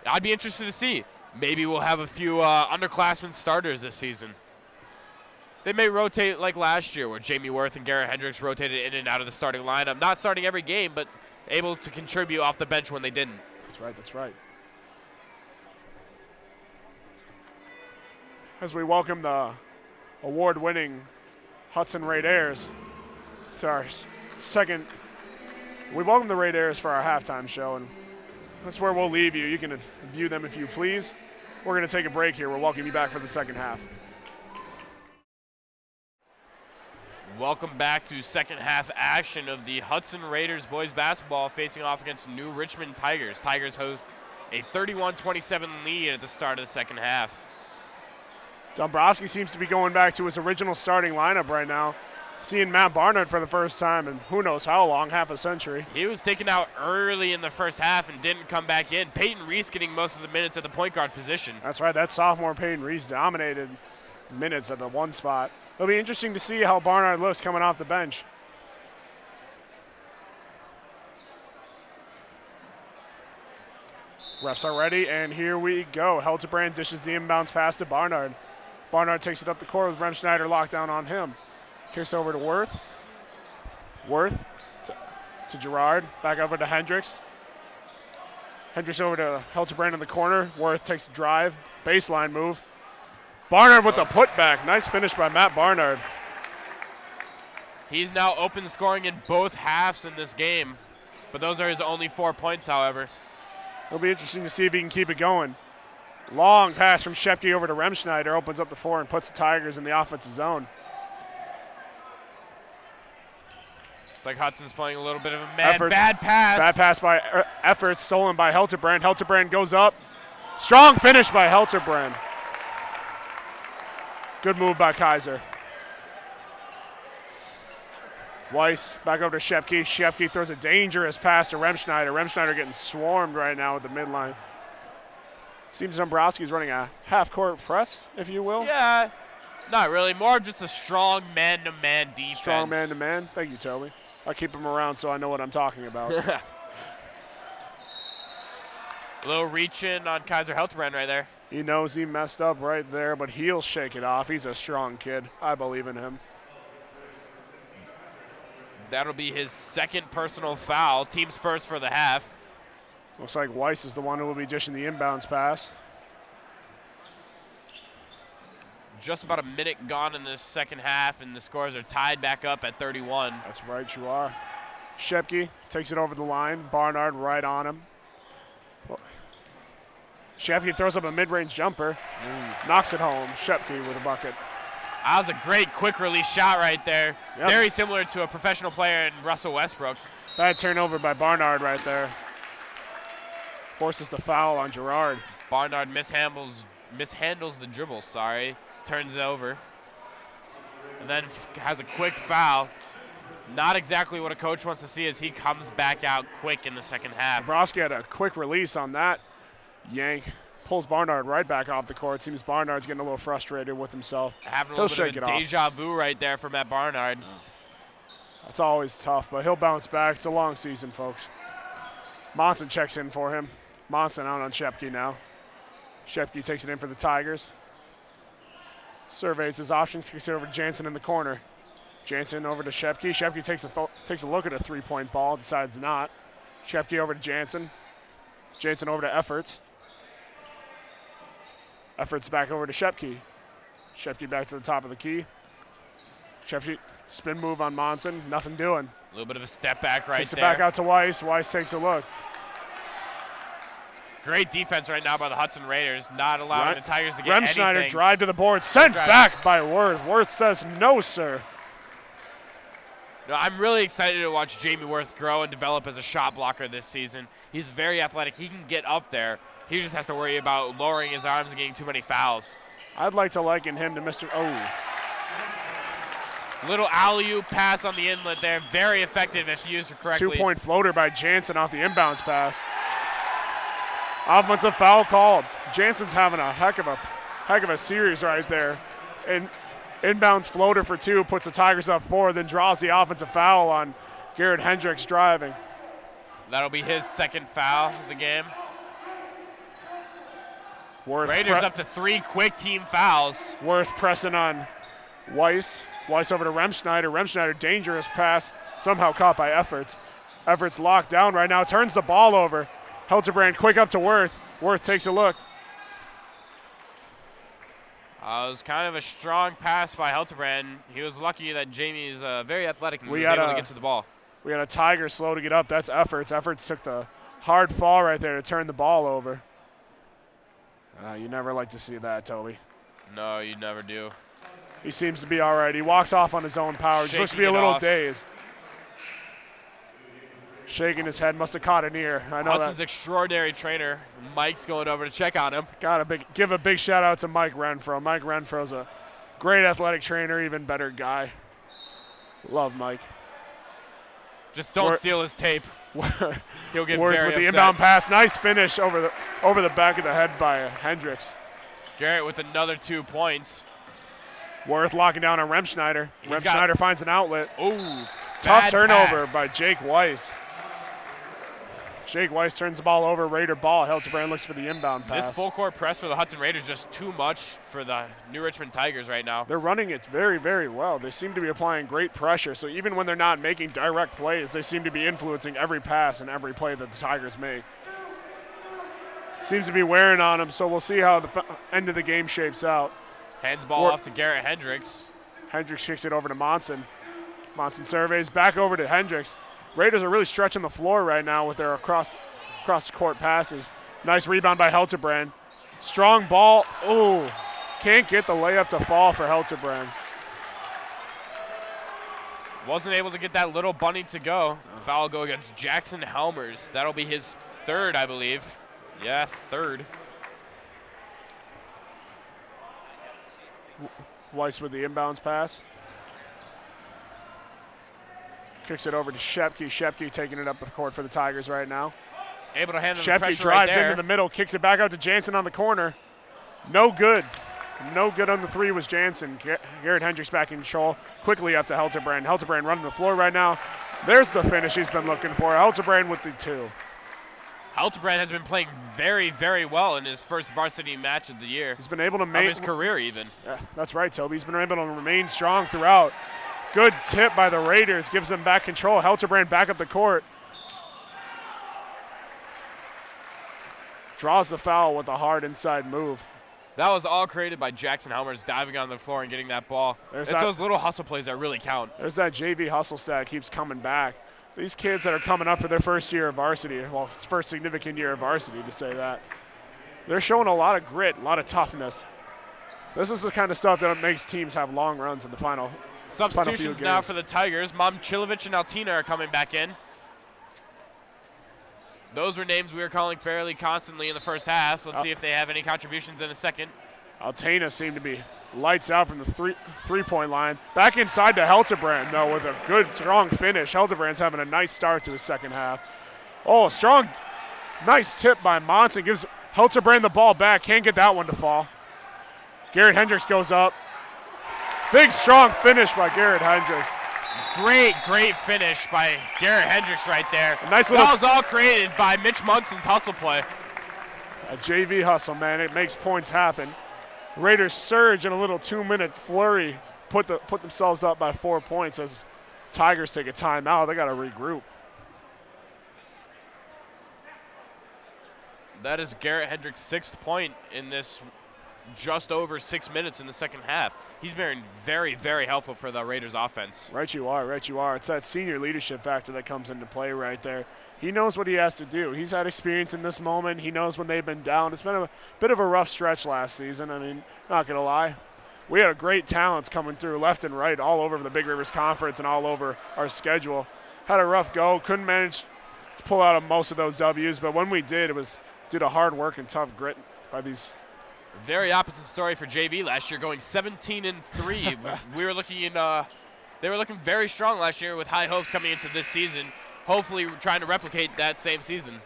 I'd be interested to see. Maybe we'll have a few underclassmen starters this season. They may rotate like last year where Jamie Worth and Garrett Hendricks rotated in and out of the starting lineup. Not starting every game, but able to contribute off the bench when they didn't.
That's right. As we welcome the award-winning Hudson Raiders to our second. We welcome the Raiders for our halftime show, and that's where we'll leave you. You can view them if you please. We're going to take a break here. We'll welcome you back for the second half.
Welcome back to second half action of the Hudson Raiders boys basketball facing off against New Richmond Tigers. Tigers host a 31-27 lead at the start of the second half.
Dombrowski seems to be going back to his original starting lineup right now. Seeing Matt Barnard for the first time in who knows how long, half a century.
He was taken out early in the first half and didn't come back in. Peyton Reese getting most of the minutes at the point guard position.
That's right, that sophomore Peyton Reese dominated minutes at the one spot. It'll be interesting to see how Barnard looks coming off the bench. Refs are ready, and here we go. Helterbrand dishes the inbounds pass to Barnard. Barnard takes it up the court with Remschneider locked down on him. Kicks over to Worth. Worth to Gerard. Back over to Hendricks. Hendricks over to Helterbrand in the corner. Worth takes a drive. Baseline move. Barnard with the putback. Nice finish by Matt Barnard.
He's now open scoring in both halves in this game, but those are his only 4 points, however.
It'll be interesting to see if he can keep it going. Long pass from Shepke over to Remschneider. Opens up the floor and puts the Tigers in the offensive zone.
It's like Hudson's playing a little bit of a
Efforts.
bad pass.
Bad pass by Efforts, stolen by Helterbrand. Helterbrand goes up. Strong finish by Helterbrand. Good move by Kaiser. Weiss back over to Shepke. Shepke throws a dangerous pass to Remschneider. Remschneider getting swarmed right now at the midline. Seems Dombrowski's running a half-court press, if you will.
Yeah, not really. More of just a strong man-to-man defense.
Strong man-to-man. Thank you, Toby. I'll keep him around so I know what I'm talking about.
A little reach in on Kaiser Helterbrand right there.
He knows he messed up right there, but he'll shake it off. He's a strong kid. I believe in him.
That'll be his second personal foul. Team's first for the half.
Looks like Weiss is the one who will be dishing the inbounds pass.
Just about a minute gone in this second half, and the scores are tied back up at 31.
That's right, you are. Shepke takes it over the line. Barnard right on him. Shepke throws up a mid-range jumper. Knocks it home. Shepke with a bucket.
That was a great quick release shot right there.
Yep.
Very similar to a professional player in Russell Westbrook.
Bad turnover by Barnard right there. Forces the foul on Gerard.
Barnard mishandles the dribble, turns it over. And then has a quick foul. Not exactly what a coach wants to see as he comes back out quick in the second half.
Dombrowski had a quick release on that yank. Pulls Barnard right back off the court. Seems Barnard's getting a little frustrated with himself.
Having a little bit of a deja vu right there for Matt Barnard.
That's always tough, but he'll bounce back. It's a long season, folks. Monson checks in for him. Monson out on Shepke now. Shepke takes it in for the Tigers. Surveys his options, kicks it over to Jansen in the corner. Jansen over to Shepke. Shepke takes a look at a three-point ball, decides not. Shepke over to Jansen. Jansen over to Efforts. Efforts back over to Shepke. Shepke back to the top of the key. Shepke spin move on Monson. Nothing doing.
A little bit of a step back right there.
Takes it back out to Weiss. Weiss takes a look.
Great defense right now by the Hudson Raiders, not allowing the Tigers to get anything.
Remschneider drive to the board. Sent back by Worth. Worth says no, sir.
No, I'm really excited to watch Jamie Worth grow and develop as a shot blocker this season. He's very athletic. He can get up there. He just has to worry about lowering his arms and getting too many fouls.
I'd like to liken him to Mr.
Little alley-oop pass on the inlet there. Very effective if used correctly.
2-point floater by Jansen off the inbounds pass. Offensive foul called. Jansen's having a heck of a series right there. And inbounds floater for 2 puts the Tigers up 4, then draws the offensive foul on Garrett Hendricks driving.
That'll be his second foul of the game.
Worth
Raiders up to 3 quick team fouls.
Worth pressing on Weiss. Weiss over to Remschneider. Remschneider, dangerous pass, somehow caught by Efforts. Efforts locked down right now, turns the ball over. Helterbrand quick up to Worth. Worth takes a look.
It was kind of a strong pass by Helterbrand. He was lucky that Jamie is very athletic and was able to get to the ball.
We got a Tiger slow to get up. That's Efforts. Efforts took the hard fall right there to turn the ball over. You never like to see that, Toby.
No, you never do.
He seems to be all right. He walks off on his own power. He looks to be a little dazed. Shaking his head, must have caught an ear. I know
Hudson's extraordinary trainer. Mike's going over to check on him.
Give a big shout out to Mike Renfro. Mike Renfro's a great athletic trainer, even better guy. Love Mike.
Just don't steal his tape. He'll get
Worth
very
with the
upset.
inbound pass. Nice finish over the back of the head by Hendricks.
Garrett with another 2 points.
Worth locking down on Remschneider. Remschneider finds an outlet.
Ooh,
Tough turnover
pass
by Jake Weiss. Jake Weiss turns the ball over. Raider ball. Hildebrand looks for the inbound pass.
This full court press for the Hudson Raiders is just too much for the New Richmond Tigers right now.
They're running it very, very well. They seem to be applying great pressure. So even when they're not making direct plays, they seem to be influencing every pass and every play that the Tigers make. Seems to be wearing on them, so we'll see how the end of the game shapes out.
Hands ball off to Garrett Hendricks.
Hendricks kicks it over to Monson. Monson surveys back over to Hendricks. Raiders are really stretching the floor right now with their across-court passes. Nice rebound by Hildebrand. Strong ball. Oh, can't get the layup to fall for Hildebrand.
Wasn't able to get that little bunny to go. Foul go against Jackson Helmers. That'll be his third, I believe. Yeah, third.
Weiss with the inbounds pass. Kicks it over to Shepke. Shepke taking it up the court for the Tigers right now.
Able to handle the
Shepke
pressure
drives
right there.
into the middle, kicks it back out to Jansen on the corner. No good. No good on the three was Jansen. Garrett Hendricks back in control. Quickly up to Hildebrand. Hildebrand running the floor right now. There's the finish he's been looking for. Hildebrand with the two.
Hildebrand has been playing very, very well in his first varsity match of the year.
He's been able to
of
make
his career even.
Yeah, that's right, Toby. He's been able to remain strong throughout. Good tip by the Raiders. Gives them back control. Hildebrand back up the court. Draws the foul with a hard inside move.
That was all created by Jackson Helmers diving on the floor and getting that ball. It's those little hustle plays that really count.
There's that JV hustle stat keeps coming back. These kids that are coming up for their first year of varsity, well, it's first significant year of varsity to say that, they're showing a lot of grit, a lot of toughness. This is the kind of stuff that makes teams have long runs in the final.
Substitutions now for the Tigers. Momchilovich and Altina are coming back in. Those were names we were calling fairly constantly in the first half. Let's see if they have any contributions in a second.
Altena seemed to be lights out from the three-point line. Back inside to Hildebrand, though, with a good, strong finish. Hildebrand's having a nice start to his second half. Oh, strong, nice tip by Monson. Gives Hildebrand the ball back. Can't get that one to fall. Garrett Hendricks goes up. Big, strong finish by Garrett Hendricks.
Great finish by Garrett Hendricks right there.
Nice little.
That was all created by Mitch Munson's hustle play.
A JV hustle, man. It makes points happen. Raiders surge in a little 2-minute flurry, put themselves up by 4 points as Tigers take a timeout. They got to regroup.
That is Garrett Hendricks' 6th point in this just over 6 minutes in the second half. He's been very, very helpful for the Raiders offense.
Right you are. It's that senior leadership factor that comes into play right there. He knows what he has to do. He's had experience in this moment. He knows when they've been down. It's been a bit of a rough stretch last season. I mean, not going to lie. We had great talents coming through left and right all over the Big Rivers Conference and all over our schedule. Had a rough go. Couldn't manage to pull out of most of those W's, but when we did, it was due to hard work and tough grit by these.
Very opposite story for JV last year, going 17-3. We were looking in. They were looking very strong last year with high hopes coming into this season. Hopefully, we're trying to replicate that same season.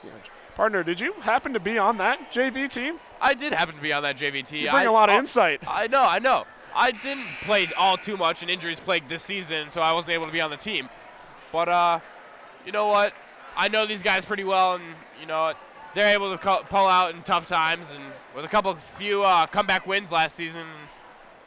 Yeah. Partner, did you happen to be on that JV team?
I did happen to be on that JV team.
You bring a lot of insight.
I know. I didn't play all too much, and injuries plagued this season, so I wasn't able to be on the team. But you know what? I know these guys pretty well, and you know what? They're able to pull out in tough times, and with a few comeback wins last season,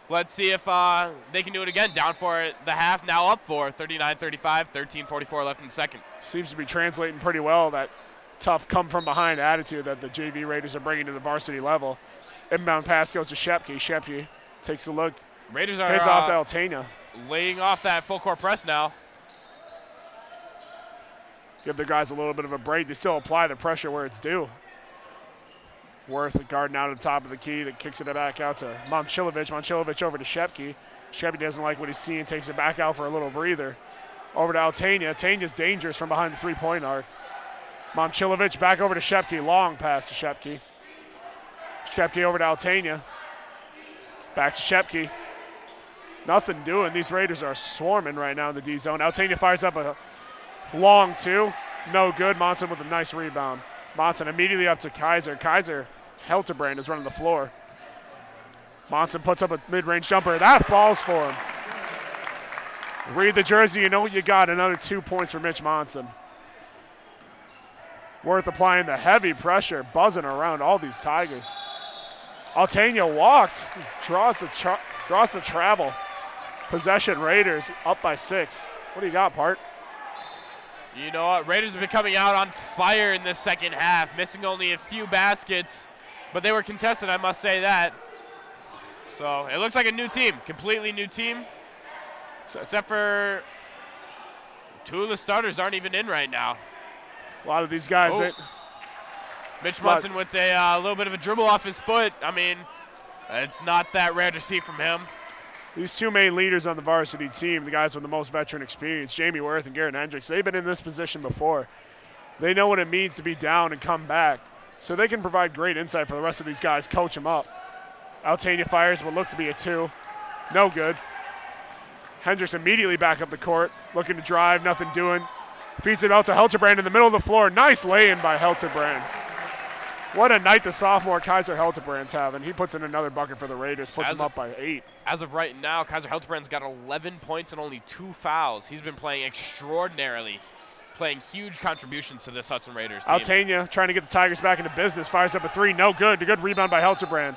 let's see if they can do it again. Down for the half, now up for 39-35, 13:44 left in the second.
Seems to be translating pretty well, that tough come-from-behind attitude that the JV Raiders are bringing to the varsity level. Inbound pass goes to Shepke. Shepke takes a look.
Raiders are
heads off to Altena.
Laying off that full-court press now.
Give the guys a little bit of a break. They still apply the pressure where it's due. Worth guarding out at the top of the key that kicks it back out to Momchilovich. Momchilovich over to Shepke. Shepke doesn't like what he's seeing, takes it back out for a little breather. Over to Altena. Altena's dangerous from behind the three-point arc. Momchilovich back over to Shepke. Long pass to Shepke. Shepke over to Altena. Back to Shepke. Nothing doing. These Raiders are swarming right now in the D zone. Altena fires up a long two. No good. Monson with a nice rebound. Monson immediately up to Kaiser. Kaiser, Hildebrand is running the floor. Monson puts up a mid-range jumper. That falls for him. Read the jersey. You know what you got. Another 2 points for Mitch Monson. Worth applying the heavy pressure, buzzing around all these Tigers. Altania walks, draws the travel. Possession Raiders up by 6. What do you got, Part?
You know what? Raiders have been coming out on fire in the second half, missing only a few baskets, but they were contested, I must say that. So it looks like a new team, completely new team, except for 2 of the starters aren't even in right now.
A lot of these guys.
Mitch Munson with a little bit of a dribble off his foot. I mean, it's not that rare to see from him.
These 2 main leaders on the varsity team, the guys with the most veteran experience, Jamie Worth and Garrett Hendricks, they've been in this position before. They know what it means to be down and come back. So they can provide great insight for the rest of these guys, coach them up. Altania fires what looked to be a 2. No good. Hendricks immediately back up the court, looking to drive, nothing doing. Feeds it out to Helterbrand in the middle of the floor. Nice lay-in by Helterbrand. What a night the sophomore Kaiser Helterbrand's having. He puts in another bucket for the Raiders, puts them up by 8.
As of right now, Kaiser Helterbrand's got 11 points and only 2 fouls. He's been playing extraordinarily, playing huge contributions to this Hudson Raiders team.
Altania trying to get the Tigers back into business. Fires up a 3. No good. A good rebound by Helterbrand.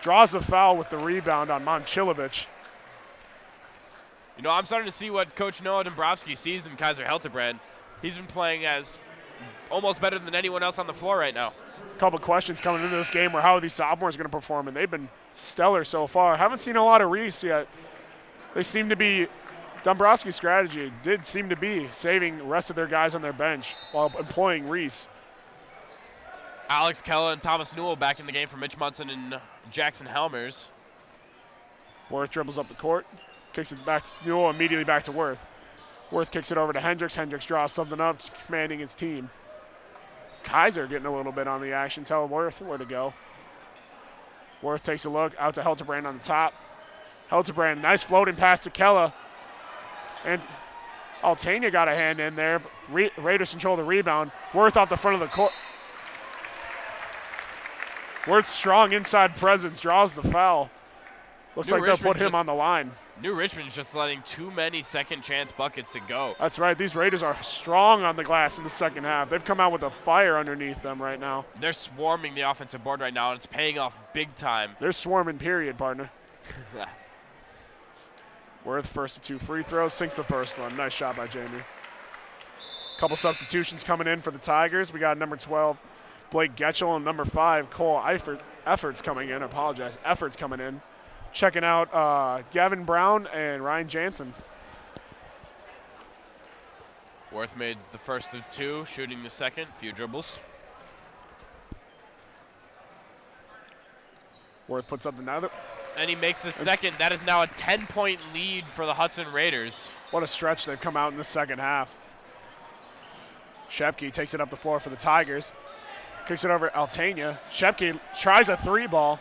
Draws the foul with the rebound on Momchilovich.
You know, I'm starting to see what Coach Noah Dombrowski sees in Kaiser Helterbrand. He's been playing as almost better than anyone else on the floor right now.
A couple questions coming into this game were how are these sophomores going to perform, and they've been stellar so far. Haven't seen a lot of Reese yet. They seem to be, Dombrowski's strategy did seem to be saving the rest of their guys on their bench while employing Reese.
Alex Kella and Thomas Newell back in the game for Mitch Munson and Jackson Helmers.
Worth dribbles up the court, kicks it back to Newell, immediately back to Worth. Worth kicks it over to Hendricks. Hendricks draws something up, commanding his team. Kaiser getting a little bit on the action, tell Worth where to go. Worth takes a look, out to Helterbrand on the top. Helterbrand, nice floating pass to Kella. And Altania got a hand in there. Raiders control the rebound. Worth off the front of the court. Worth's strong inside presence draws the foul. Looks like they'll put him on the line.
New Richmond's just letting too many second chance buckets to go.
That's right. These Raiders are strong on the glass in the second half. They've come out with a fire underneath them right now.
They're swarming the offensive board right now, and it's paying off big time.
They're swarming, period, partner. Worth first of 2 free throws, sinks the first one. Nice shot by Jamie. Couple substitutions coming in for the Tigers. We got number 12, Blake Getchell, and number 5, Cole Efforts coming in. Efforts coming in. Checking out Gavin Brown and Ryan Jansen.
Worth made the first of 2, shooting the second. Few dribbles.
Worth puts up another.
And he makes the second. That is now a 10-point lead for the Hudson Raiders.
What a stretch they've come out in the second half. Shepke takes it up the floor for the Tigers. Kicks it over to Altania. Shepke tries a 3-ball.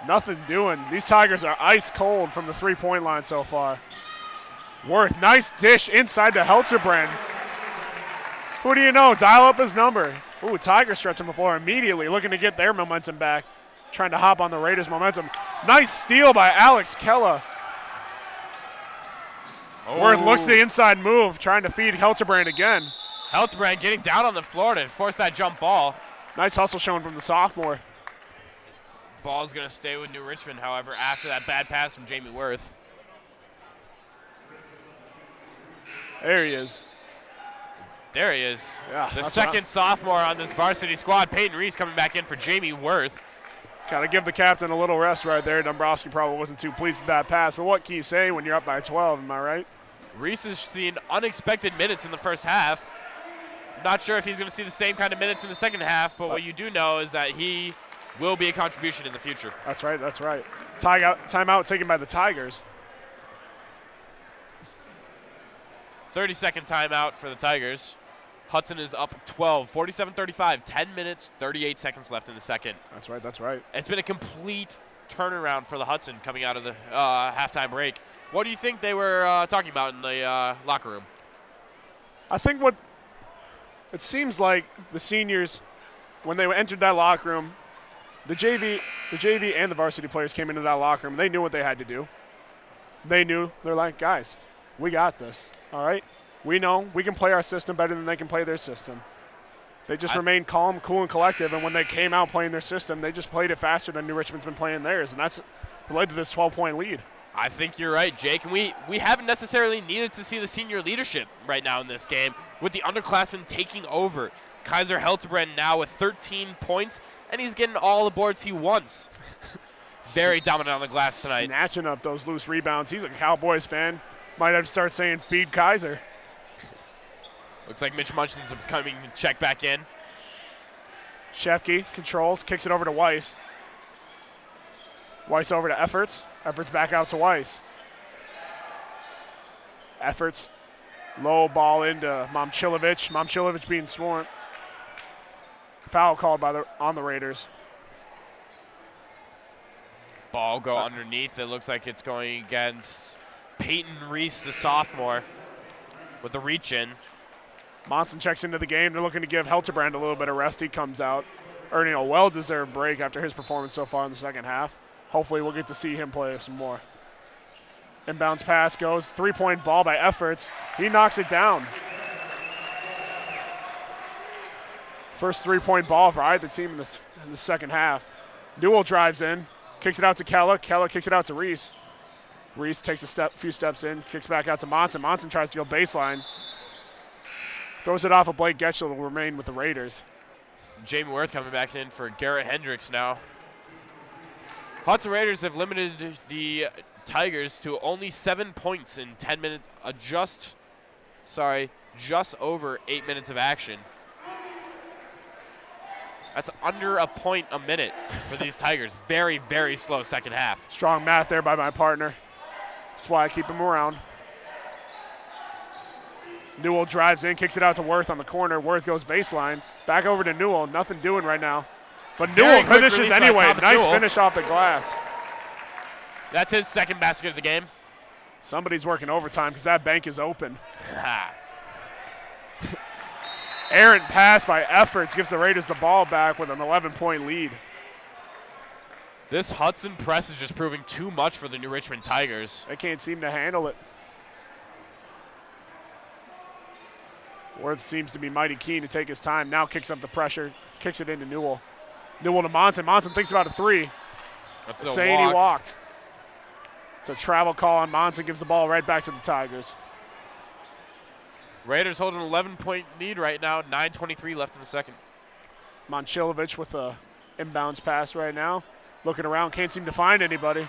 Nothing doing. These Tigers are ice cold from the 3-point line so far. Worth, nice dish inside to Helterbrand. Who do you know? Dial up his number. Ooh, Tigers stretching the floor immediately, looking to get their momentum back. Trying to hop on the Raiders' momentum. Nice steal by Alex Kella. Worth looks the inside move, trying to feed Helterbrand again.
Helterbrand getting down on the floor to force that jump ball.
Nice hustle shown from the sophomore.
Ball's going to stay with New Richmond, however, after that bad pass from Jamie Worth.
There he is.
There he is.
Yeah,
the second sophomore on this varsity squad. Peyton Reese coming back in for Jamie Worth.
Got to give the captain a little rest right there. Dombrowski probably wasn't too pleased with that pass, but what can you say when you're up by 12, am I right?
Reese has seen unexpected minutes in the first half. Not sure if he's going to see the same kind of minutes in the second half, but what you do know is that he will be a contribution in the future.
That's right, that's right. Timeout taken by the Tigers.
30-second timeout for the Tigers. Hudson is up 12, 47-35, 10 minutes, 38 seconds left in the second.
That's right, that's right.
It's been a complete turnaround for the Hudson coming out of the halftime break. What do you think they were talking about in the locker room?
I think what it seems like the seniors, when they entered that locker room, the JV and the varsity players came into that locker room. They knew what they had to do. They knew. They're like, guys, we got this, all right? We know we can play our system better than they can play their system. They just remained calm, cool, and collective, and when they came out playing their system, they just played it faster than New Richmond's been playing theirs, and that's led to this 12-point lead.
I think you're right, Jake, and we haven't necessarily needed to see the senior leadership right now in this game with the underclassmen taking over. Kaiser Heltebrand now with 13 points, and he's getting all the boards he wants. Very dominant on the glass tonight.
Snatching up those loose rebounds. He's a Cowboys fan. Might have to start saying feed Kaiser.
Looks like Mitch Munson's coming to check back in.
Shefke controls, kicks it over to Weiss. Weiss over to Efforts. Efforts back out to Weiss. Efforts, low ball into Momcilovic. Momcilovic being sworn. Foul called on the Raiders.
Ball go underneath. It looks like it's going against Peyton Reese, the sophomore, with the reach in.
Monson checks into the game. They're looking to give Helterbrand a little bit of rest. He comes out, earning a well-deserved break after his performance so far in the second half. Hopefully we'll get to see him play some more. Inbounds pass goes. Three-point ball by Efforts. He knocks it down. First three-point ball for either team in the second half. Newell drives in, kicks it out to Kella. Kella kicks it out to Reese. Reese takes a few steps in, kicks back out to Monson. Monson tries to go baseline. Throws it off of Blake Getchell to remain with the Raiders.
Jamie Worth coming back in for Garrett Hendricks now. Hudson Raiders have limited the Tigers to only 7 points in 10 minutes, just over 8 minutes of action. That's under a point a minute for these Tigers. Very, very slow second half.
Strong math there by my partner. That's why I keep him around. Newell drives in, kicks it out to Worth on the corner. Worth goes baseline. Back over to Newell. Nothing doing right now. But Newell finishes anyway. Nice finish off the glass.
That's his second basket of the game.
Somebody's working overtime because that bank is open. Errant pass by Efforts gives the Raiders the ball back with an 11-point lead.
This Hudson press is just proving too much for the New Richmond Tigers.
They can't seem to handle it. Worth seems to be mighty keen to take his time. Now kicks up the pressure, kicks it into Newell. Newell to Monson. Monson thinks about a three.
That's
saying he walked. It's a travel call on Monson, gives the ball right back to the Tigers.
Raiders hold an 11-point lead right now, 9:23 left in the second.
Momcilovic with a inbounds pass right now. Looking around, can't seem to find anybody.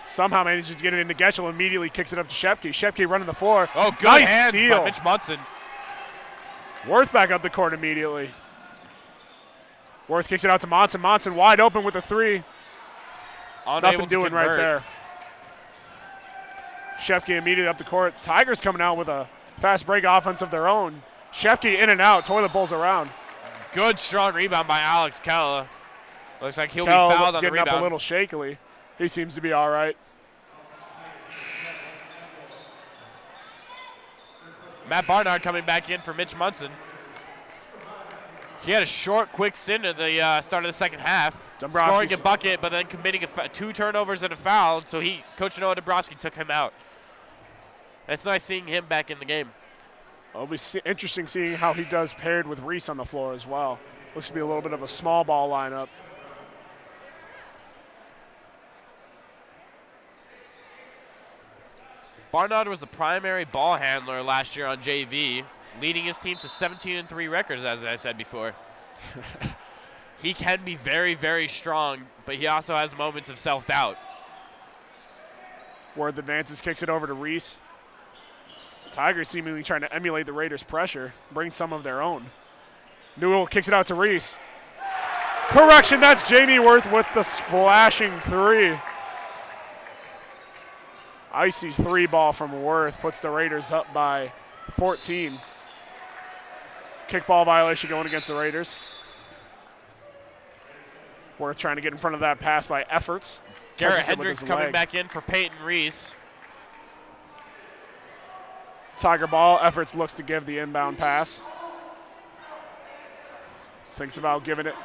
Somehow manages to get it into Getchell, immediately kicks it up to Shepke. Shepke running the floor.
Oh, good
nice
hands
steal
by Mitch Munson.
Worth back up the court immediately. Worth kicks it out to Monson. Monson wide open with a three. Nothing doing right there. Shepke immediately up the court. Tigers coming out with a fast break offense of their own. Shepke in and out. Toilet bowls around.
Good strong rebound by Alex Kella. Looks like he'll
Kella
be fouled on the rebound.
Getting up a little shakily. He seems to be all right.
Matt Barnard coming back in for Mitch Munson. He had a short, quick stint at the start of the second half, scoring a bucket, but then committing two turnovers and a foul. So Coach Noah Dabrowski took him out. It's nice seeing him back in the game.
It'll be interesting seeing how he does paired with Reese on the floor as well. Looks to be a little bit of a small ball lineup.
Barnard was the primary ball handler last year on JV, leading his team to 17-3 records, as I said before. He can be very, very strong, but he also has moments of self-doubt.
Worth advances, kicks it over to Reese. Tigers seemingly trying to emulate the Raiders' pressure, bring some of their own. Newell kicks it out to Reese. Correction, that's Jamie Worth with the splashing three. Icy three ball from Worth puts the Raiders up by 14. Kickball violation going against the Raiders. Worth trying to get in front of that pass by Efforts.
Garrett Hendricks coming back in for Peyton Reese.
Tiger ball. Efforts looks to give the inbound pass. Thinks about giving it.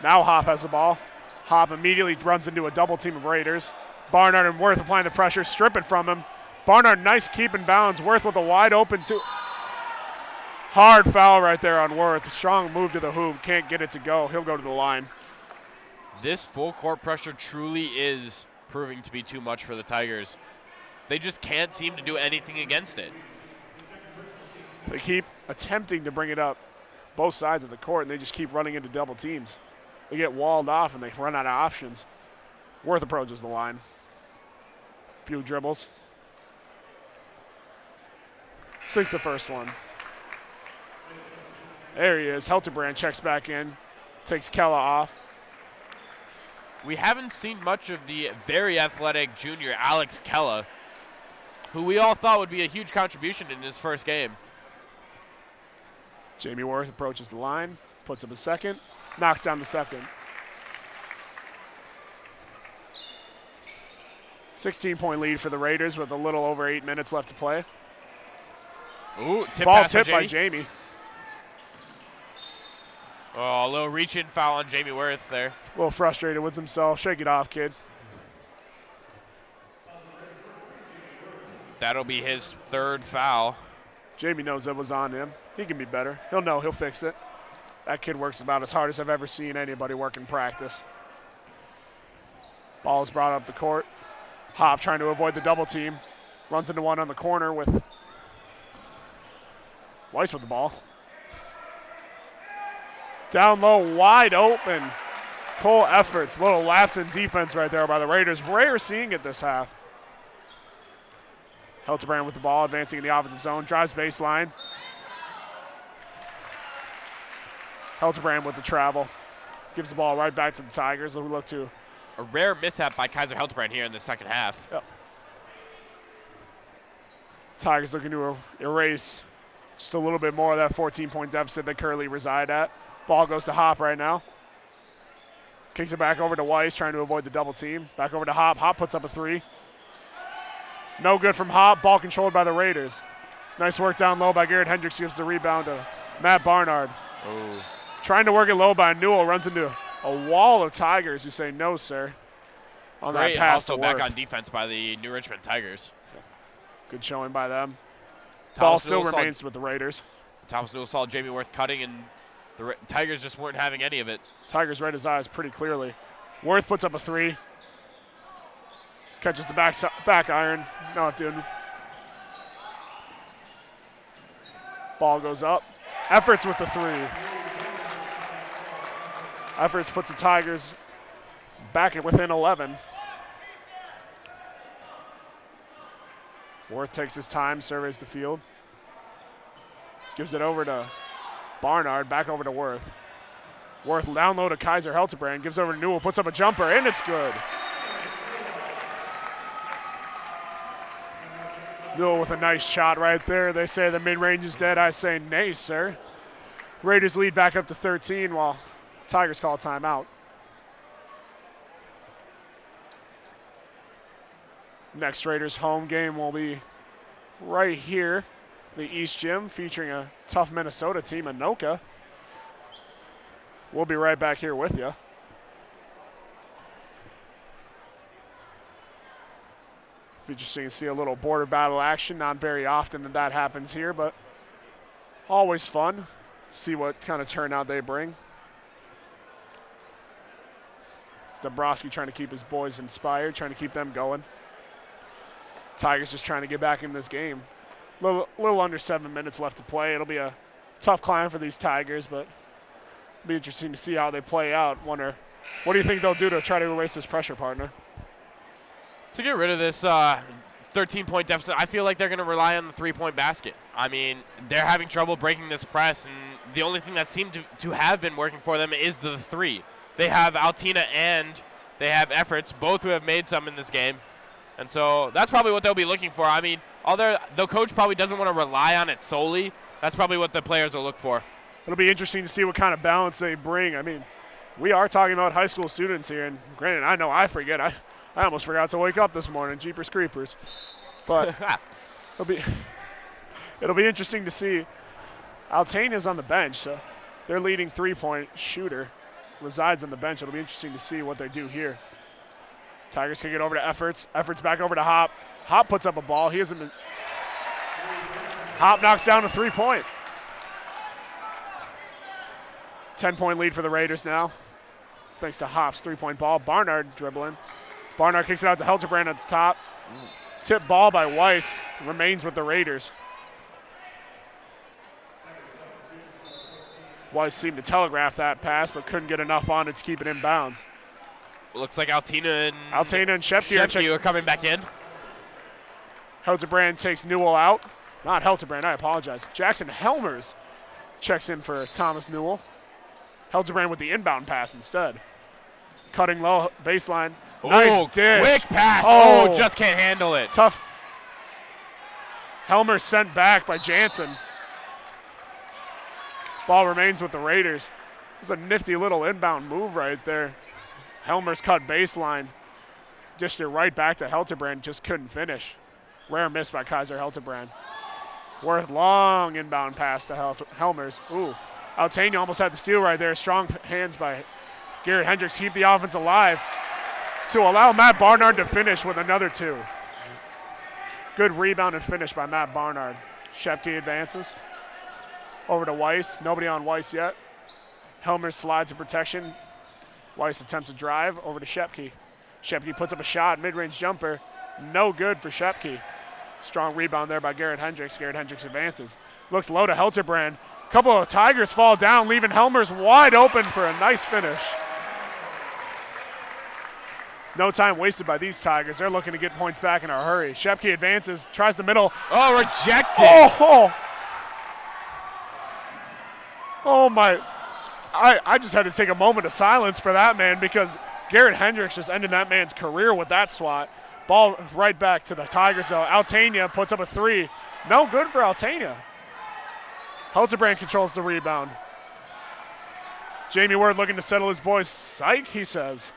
Now Hop has the ball. Hop immediately runs into a double team of Raiders. Barnard and Worth applying the pressure, strip it from him. Barnard, nice keep in bounds. Worth with a wide open two. Hard foul right there on Worth. Strong move to the hoop. Can't get it to go. He'll go to the line.
This full court pressure truly is proving to be too much for the Tigers. They just can't seem to do anything against it.
They keep attempting to bring it up both sides of the court, and they just keep running into double teams. They get walled off, and they run out of options. Worth approaches the line. Few dribbles. Sinks the first one. There he is. Helterbrand checks back in. Takes Kella off.
We haven't seen much of the very athletic junior Alex Kella, who we all thought would be a huge contribution in his first game.
Jamie Worth approaches the line, puts up a second, knocks down the second. 16-point lead for the Raiders with a little over 8 minutes left to play.
Ooh,
ball tipped by Jamie.
Oh, a little reach-in foul on Jamie Worth there.
A little frustrated with himself. Shake it off, kid.
That'll be his third foul.
Jamie knows it was on him. He can be better. He'll know. He'll fix it. That kid works about as hard as I've ever seen anybody work in practice. Ball is brought up the court. Hop trying to avoid the double team. Runs into one on the corner with Weiss with the ball. Down low, wide open. Cole Efforts. Little lapse in defense right there by the Raiders. Rare seeing it this half. Helterbrand with the ball, advancing in the offensive zone. Drives baseline. Helterbrand with the travel. Gives the ball right back to the Tigers. We look to
a rare mishap by Kaiser Helterbrand here in the second half.
Yep. Tigers looking to erase just a little bit more of that 14-point deficit they currently reside at. Ball goes to Hop right now. Kicks it back over to Weiss, trying to avoid the double team. Back over to Hop. Hop puts up a three. No good from Hop. Ball controlled by the Raiders. Nice work down low by Garrett Hendricks. Gives the rebound to Matt Barnard.
Ooh.
Trying to work it low by Newell. Runs into a wall of Tigers who say no, sir. On
Great
that pass
also
to
back
Worth.
on defense by the New Richmond Tigers.
Good showing by them. Ball
Thomas
still
Newell
remains with the Raiders.
Thomas Newell saw Jamie Worth cutting, and the Tigers just weren't having any of it.
Tigers read his eyes pretty clearly. Worth puts up a three. Catches the back iron. Not doing. Ball goes up. Efforts with the three. Efforts puts the Tigers back at within 11. Worth takes his time, surveys the field. Gives it over to Barnard, back over to Worth. Worth down low to Kaiser Helterbrand, gives over to Newell, puts up a jumper, and it's good. Newell with a nice shot right there. They say the mid-range is dead. I say nay, sir. Raiders lead back up to 13 while Tigers call timeout. Next Raiders home game will be right here, the East Gym, featuring a tough Minnesota team, Anoka. We'll be right back here with you. Be interesting to see a little border battle action. Not very often that happens here, but always fun. See what kind of turnout they bring. Dombrowski trying to keep his boys inspired, trying to keep them going. Tigers just trying to get back in this game. Little under 7 minutes left to play. It'll be a tough climb for these Tigers, but it'll be interesting to see how they play out. Wonder, what do you think they'll do to try to erase this pressure, partner?
To get rid of this 13-point deficit, I feel like they're going to rely on the three-point basket. I mean, they're having trouble breaking this press, and the only thing that seemed to have been working for them is the three. They have Altina and they have Efforts, both who have made some in this game. And so that's probably what they'll be looking for. I mean, the coach probably doesn't want to rely on it solely. That's probably what the players will look for.
It'll be interesting to see what kind of balance they bring. I mean, we are talking about high school students here, and granted, I know I forget. I almost forgot to wake up this morning, Jeepers Creepers. But it'll be interesting to see. Altania's on the bench, so their leading three-point shooter resides on the bench. It'll be interesting to see what they do here. Tigers kick it over to Efforts. Efforts back over to Hop. Hop puts up a ball. Hop knocks down a three-point. 10-point lead for the Raiders now, thanks to Hopp's three-point ball. Barnard dribbling. Barnard kicks it out to Helterbrand at the top. Tip ball by Weiss. Remains with the Raiders. Weiss seemed to telegraph that pass, but couldn't get enough on it to keep it in bounds.
Looks like Altena and
Shepke
are coming back in.
Helterbrand takes Newell out. Not Helterbrand, I apologize. Jackson Helmers checks in for Thomas Newell. Helterbrand with the inbound pass instead. Cutting low, baseline. Nice dish.
Quick pass. Oh, just can't handle it.
Tough. Helmers sent back by Jansen. Ball remains with the Raiders. It's a nifty little inbound move right there. Helmers cut baseline. Dished it right back to Helterbrand, just couldn't finish. Rare miss by Kaiser Helterbrand. Worth long inbound pass to Helmers. Ooh, Altena almost had the steal right there. Strong hands by Garrett Hendricks keep the offense alive to allow Matt Barnard to finish with another two. Good rebound and finish by Matt Barnard. Shepke advances. Over to Weiss. Nobody on Weiss yet. Helmers slides in protection. Weiss attempts a drive over to Shepke. Shepke puts up a shot, mid-range jumper. No good for Shepke. Strong rebound there by Garrett Hendricks. Garrett Hendricks advances. Looks low to Helterbrand. Couple of Tigers fall down, leaving Helmers wide open for a nice finish. No time wasted by these Tigers. They're looking to get points back in a hurry. Shepke advances, tries the middle.
Oh, rejected.
Oh my. I just had to take a moment of silence for that man because Garrett Hendricks just ended that man's career with that swat. Ball right back to the Tigers though. Altena puts up a three. No good for Altena. Helterbrand controls the rebound. Jamie Word looking to settle his boys. Psych, he says.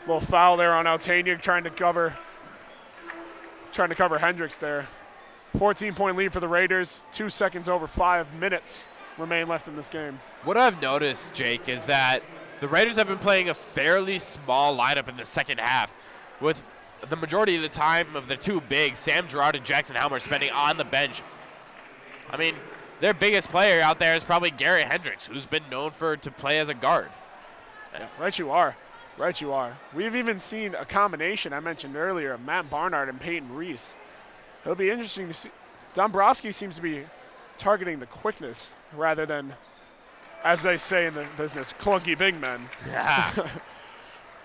Little foul there on Altena trying to cover Hendricks there. 14-point lead for the Raiders. 2 seconds over 5 minutes remain left in this game.
What I've noticed, Jake, is that the Raiders have been playing a fairly small lineup in the second half, with the majority of the time of the two bigs, Sam Girard and Jackson Helmer, spending on the bench. I mean, their biggest player out there is probably Garrett Hendricks, who's been known to play as a guard.
Yeah, right you are. Right you are. We've even seen a combination I mentioned earlier of Matt Barnard and Peyton Reese. It'll be interesting to see. Dombrowski seems to be targeting the quickness rather than, as they say in the business, clunky big men.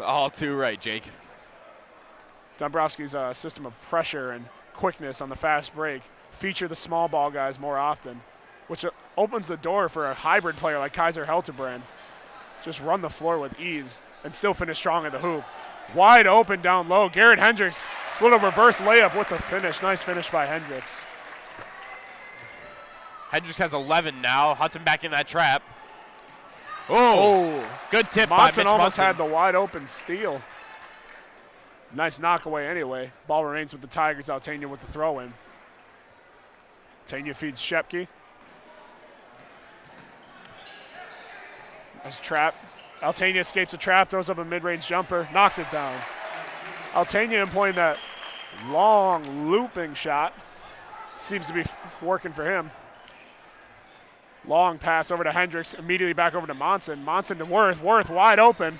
All too right, Jake.
Dombrowski's system of pressure and quickness on the fast break feature the small ball guys more often, which opens the door for a hybrid player like Kaiser Helterbrand. Just run the floor with ease and still finish strong at the hoop. Wide open down low. Garrett Hendricks, little reverse layup with the finish. Nice finish by Hendricks.
Hendricks has 11 now. Hudson back in that trap. Oh, good tip by Mitch
Monson almost
Munson.
had the wide open steal. Nice knockaway anyway. Ball remains with the Tigers. Altena with the throw in. Altena feeds Shepke. Nice trap. Altena escapes the trap, throws up a mid-range jumper, knocks it down. Altena employing that long looping shot. Seems to be working for him. Long pass over to Hendricks, immediately back over to Monson. Monson to Worth. Worth wide open.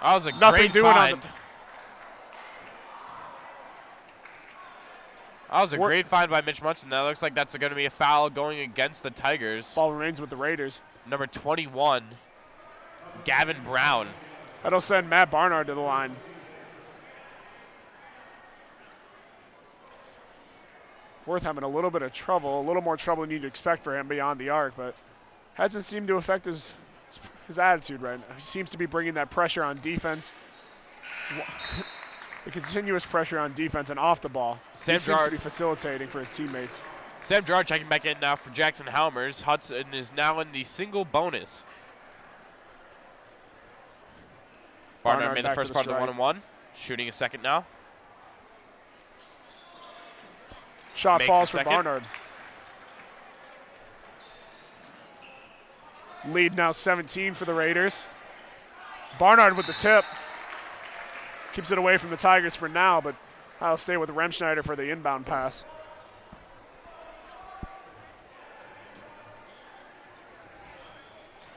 That was a
Nothing
great
doing
find.
on the
That was a great find by Mitch Munson. That looks like that's going to be a foul going against the Tigers.
Ball remains with the Raiders.
Number 21, Gavin Brown.
That'll send Matt Barnard to the line. Worth having a little bit of trouble, a little more trouble than you'd expect for him beyond the arc, but hasn't seemed to affect his attitude right now. He seems to be bringing that pressure on defense, the continuous pressure on defense and off the ball. He seems to be facilitating for his teammates.
Sam Girard checking back in now for Jackson Helmers. Hudson is now in the single bonus. Barnard made the first part of the 1-1. Shooting a second now.
Shot falls for Barnard. Lead now 17 for the Raiders. Barnard with the tip. Keeps it away from the Tigers for now, but I'll stay with Remschneider for the inbound pass.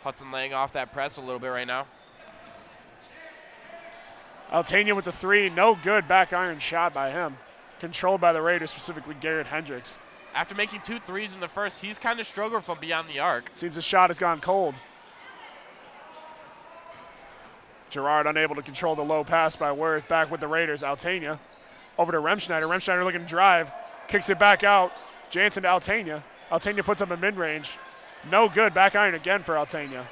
Hudson laying off that press a little bit right now.
Altania with the three, no good. Back iron shot by him. Controlled by the Raiders, specifically Garrett Hendricks.
After making 2 threes in the first, he's kind of struggled from beyond the arc.
Seems the shot has gone cold. Gerard unable to control the low pass by Worth. Back with the Raiders. Altania over to Remschneider. Remschneider looking to drive. Kicks it back out. Jansen to Altania. Altania puts up a mid-range. No good. Back iron again for Altania.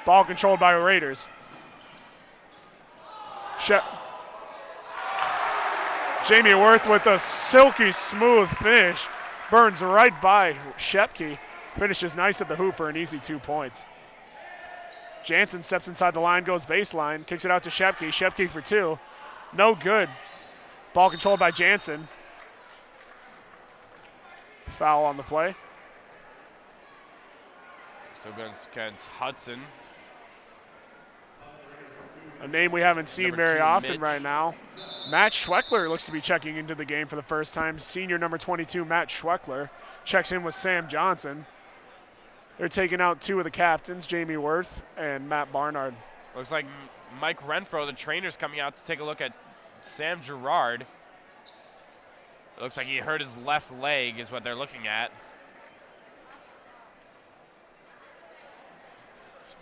Ball controlled by the Raiders. Jamie Worth with a silky smooth finish. Burns right by Shepke. Finishes nice at the hoop for an easy 2 points. Jansen steps inside the line, goes baseline, kicks it out to Shepke. Shepke for 2. No good. Ball controlled by Jansen. Foul on the play.
So against Hudson.
A name we haven't seen
Number
very
2,
often
Mitch.
right now. Matt Schweckler looks to be checking into the game for the first time. Senior number 22, Matt Schweckler, checks in with Sam Johnson. They're taking out 2 of the captains, Jamie Worth and Matt Barnard.
Looks like Mike Renfro, the trainer's coming out to take a look at Sam Gerard. It looks like he hurt his left leg is what they're looking at.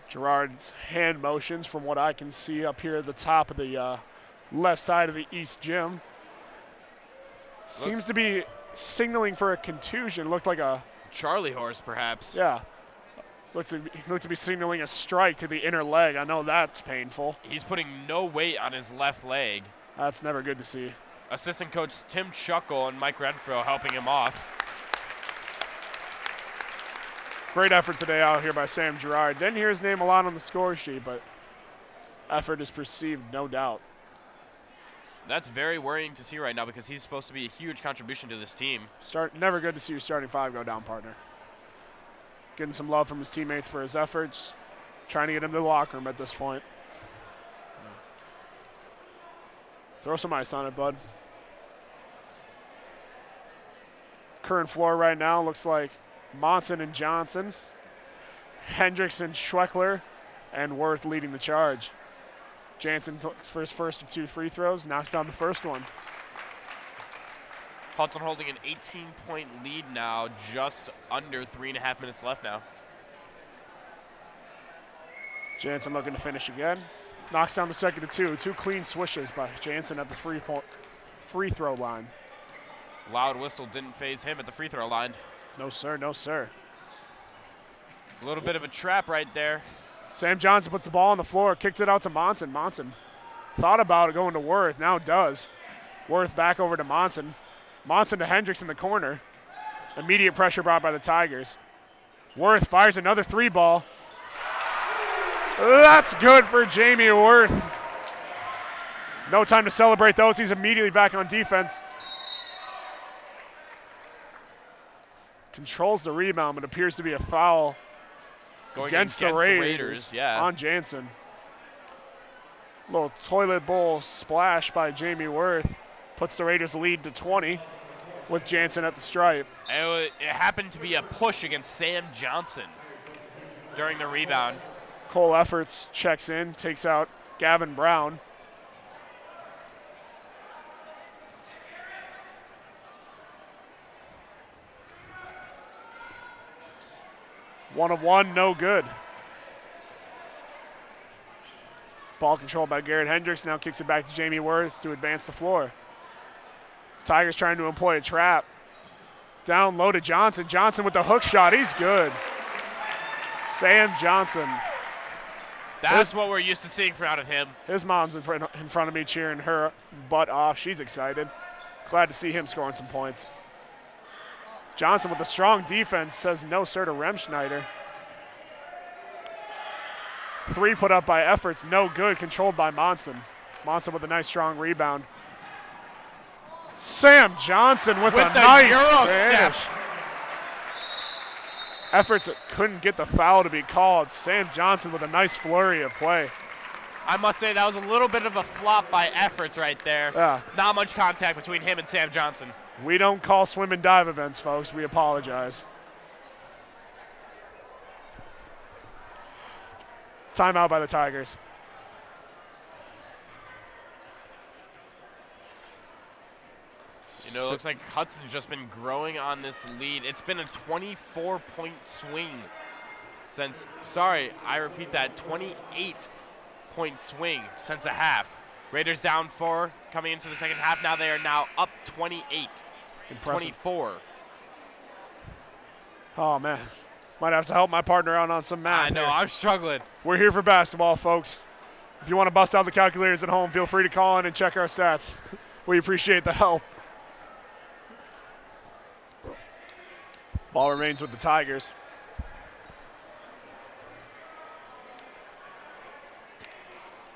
Gerard's hand motions from what I can see up here at the top of the left side of the East Gym. Seems to be signaling for a contusion. Looked like a
Charlie horse, perhaps.
Yeah. Looked to be signaling a strike to the inner leg. I know that's painful.
He's putting no weight on his left leg.
That's never good to see.
Assistant coach Tim Chuckle and Mike Renfro helping him off.
Great effort today out here by Sam Gerard. Didn't hear his name a lot on the score sheet, but effort is perceived, no doubt.
That's very worrying to see right now because he's supposed to be a huge contribution to this team.
Never good to see your starting 5 go down, partner. Getting some love from his teammates for his efforts. Trying to get him to the locker room at this point. Throw some ice on it, bud. Current floor right now looks like Monson and Johnson, Hendricks and Schweckler, and Worth leading the charge. Jansen for his first of 2 free throws, knocks down the first one.
Hudson holding an 18-point lead now, just under 3.5 minutes left now.
Jansen looking to finish again. Knocks down the second of 2. 2 clean swishes by Jansen at the free throw line.
Loud whistle didn't phase him at the free throw line.
No, sir. No, sir.
A little bit of a trap right there.
Sam Johnson puts the ball on the floor, kicks it out to Monson. Monson thought about it going to Worth, now does. Worth back over to Monson. Monson to Hendricks in the corner. Immediate pressure brought by the Tigers. Worth fires another 3 ball. That's good for Jamie Worth. No time to celebrate those. He's immediately back on defense. Controls the rebound, but appears to be a foul
Going
against the Raiders
yeah.
on Jansen. Little toilet bowl splash by Jamie Worth puts the Raiders lead to 20 with Jansen at the stripe.
It happened to be a push against Sam Johnson during the rebound.
Cole Efforts checks in, takes out Gavin Brown. One of 1, no good. Ball controlled by Garrett Hendricks, now kicks it back to Jamie Worth to advance the floor. Tigers trying to employ a trap. Down low to Johnson. Johnson with the hook shot, he's good. Sam Johnson.
That's what we're used to seeing out of him.
His mom's in front of me cheering her butt off. She's excited. Glad to see him scoring some points. Johnson with a strong defense says no sir to Remschneider. 3 put up by Efforts, no good, controlled by Monson. Monson with a nice strong rebound. Sam Johnson with a nice
Euro
finish.
step.
Efforts couldn't get the foul to be called. Sam Johnson with a nice flurry of play.
I must say that was a little bit of a flop by Efforts right there.
Yeah.
Not much contact between him and Sam Johnson.
We don't call swim and dive events, folks. We apologize. Timeout by the Tigers.
You know, it looks like Hudson's just been growing on this lead. It's been a 24-point swing since, sorry, I repeat that, 28-point swing since the half. Raiders down 4 coming into the second half. Now they are now up 28,
Impressive.
24.
Oh, man. Might have to help my partner out on some math.
I know,
here.
I'm struggling.
We're here for basketball, folks. If you want to bust out the calculators at home, feel free to call in and check our stats. We appreciate the help. Ball remains with the Tigers.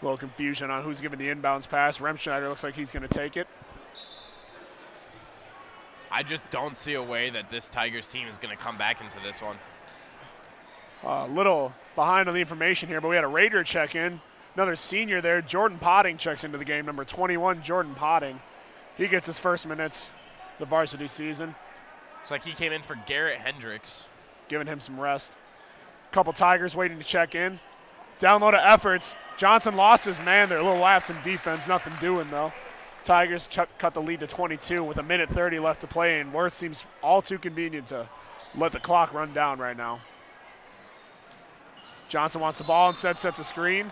A little confusion on who's giving the inbounds pass. Remschneider looks like he's going to take it.
I just don't see a way that this Tigers team is going to come back into this one.
A little behind on the information here, but we had a Raider check in. Another senior there. Jordan Potting checks into the game. Number 21, Jordan Potting. He gets his first minutes the varsity season.
Looks like he came in for Garrett Hendricks.
Giving him some rest. Couple Tigers waiting to check in. Download of efforts. Johnson lost his man there. A little lapse in defense. Nothing doing, though. Tigers cut the lead to 22 with 1:30 left to play, and Worth seems all too convenient to let the clock run down right now. Johnson wants the ball, instead sets a screen.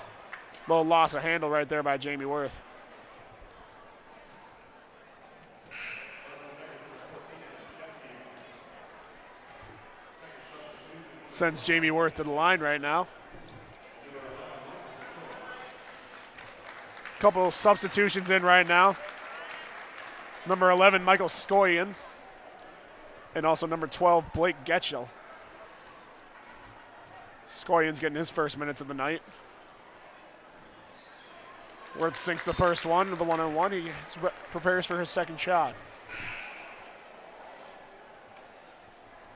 Little loss of handle right there by Jamie Worth. Sends Jamie Worth to the line right now. Couple substitutions in right now. Number 11, Michael Skoyan. And also number 12, Blake Getchell. Skoyan's getting his first minutes of the night. Worth sinks the first one with the 1-on-1. He prepares for his second shot.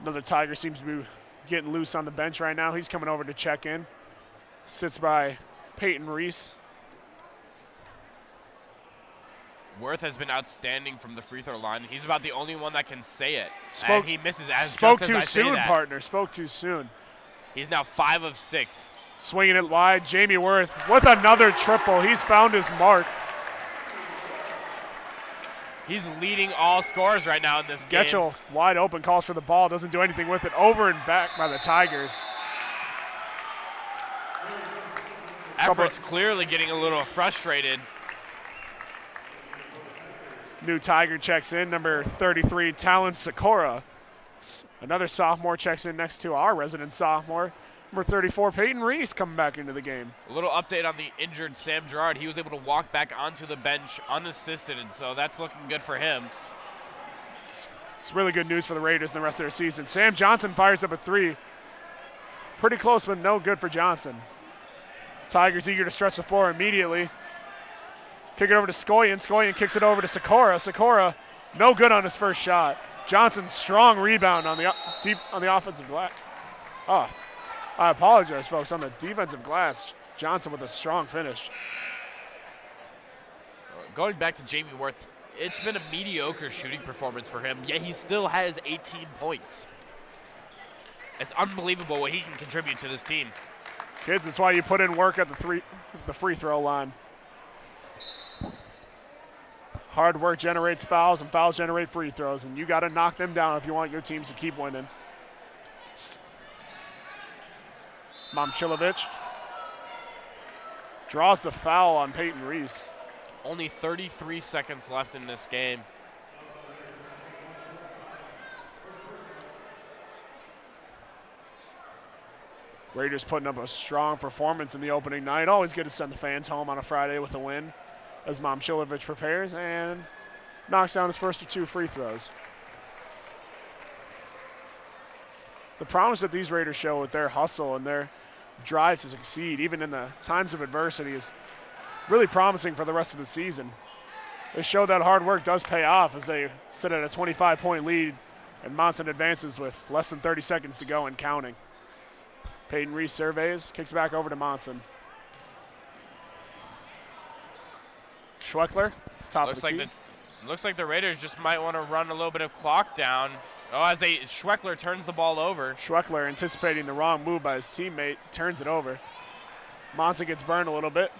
Another Tiger seems to be getting loose on the bench right now. He's coming over to check in. Sits by Peyton Reese.
Worth has been outstanding from the free throw line. He's about the only one that can say it.
Spoke,
and he misses as
spoke
just
too
as I say
soon,
that.
partner. Spoke too soon.
He's now 5 of 6.
Swinging it wide. Jamie Worth with another triple. He's found his mark.
He's leading all scorers right now in this game.
Getchell wide open, calls for the ball, doesn't do anything with it. Over and back by the Tigers.
Effort's clearly getting a little frustrated.
New Tiger checks in, number 33, Talon Sikora. Another sophomore checks in next to our resident sophomore. Number 34, Peyton Reese coming back into the game.
A little update on the injured Sam Gerard. He was able to walk back onto the bench unassisted, and so that's looking good for him.
It's really good news for the Raiders in the rest of their season. Sam Johnson fires up a 3. Pretty close, but no good for Johnson. Tigers eager to stretch the floor immediately. Kick it over to Skoyan. Skoyan kicks it over to Sikora. Sikora, no good on his first shot. Johnson's strong rebound on the offensive glass. Oh, I apologize, folks. On the defensive glass, Johnson with a strong finish.
Going back to Jamie Worth, it's been a mediocre shooting performance for him, yet he still has 18 points. It's unbelievable what he can contribute to this team.
Kids, that's why you put in work at the free throw line. Hard work generates fouls, and fouls generate free throws, and you got to knock them down if you want your teams to keep winning. Momchilovich draws the foul on Peyton Reese.
Only 33 seconds left in this game.
Raiders putting up a strong performance in the opening night. Always good to send the fans home on a Friday with a win as Momchilovich prepares and knocks down his first of 2 free throws. The promise that these Raiders show with their hustle and their drive to succeed, even in the times of adversity, is really promising for the rest of the season. They show that hard work does pay off as they sit at a 25-point lead and Monson advances with less than 30 seconds to go and counting. Peyton Reese surveys, kicks back over to Monson. Schweckler, top of the key.
Looks like the Raiders just might want to run a little bit of clock down. Oh, as Schweckler turns the ball over.
Schweckler, anticipating the wrong move by his teammate, turns it over. Monson gets burned a little bit.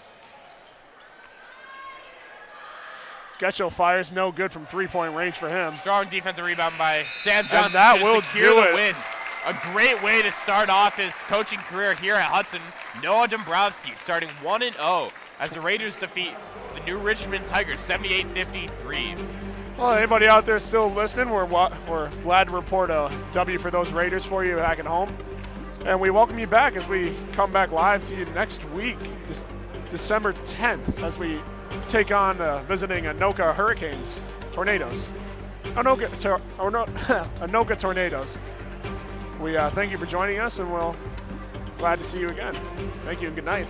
Getchell fires, no good from three-point range for him.
Strong defensive rebound by Sam Johnson.
And that
to
will
secure
do
the
it.
win. A great way to start off his coaching career here at Hudson. Noah Dombrowski starting 1-0 as the Raiders defeat the new Richmond Tigers 78-53.
Well, anybody out there still listening, we're glad to report a W for those Raiders for you back at home. And we welcome you back as we come back live to you next week, December 10th, as we take on visiting Anoka Hurricanes, Tornadoes. Anoka Tornadoes. We thank you for joining us, and we'll glad to see you again. Thank you and good night.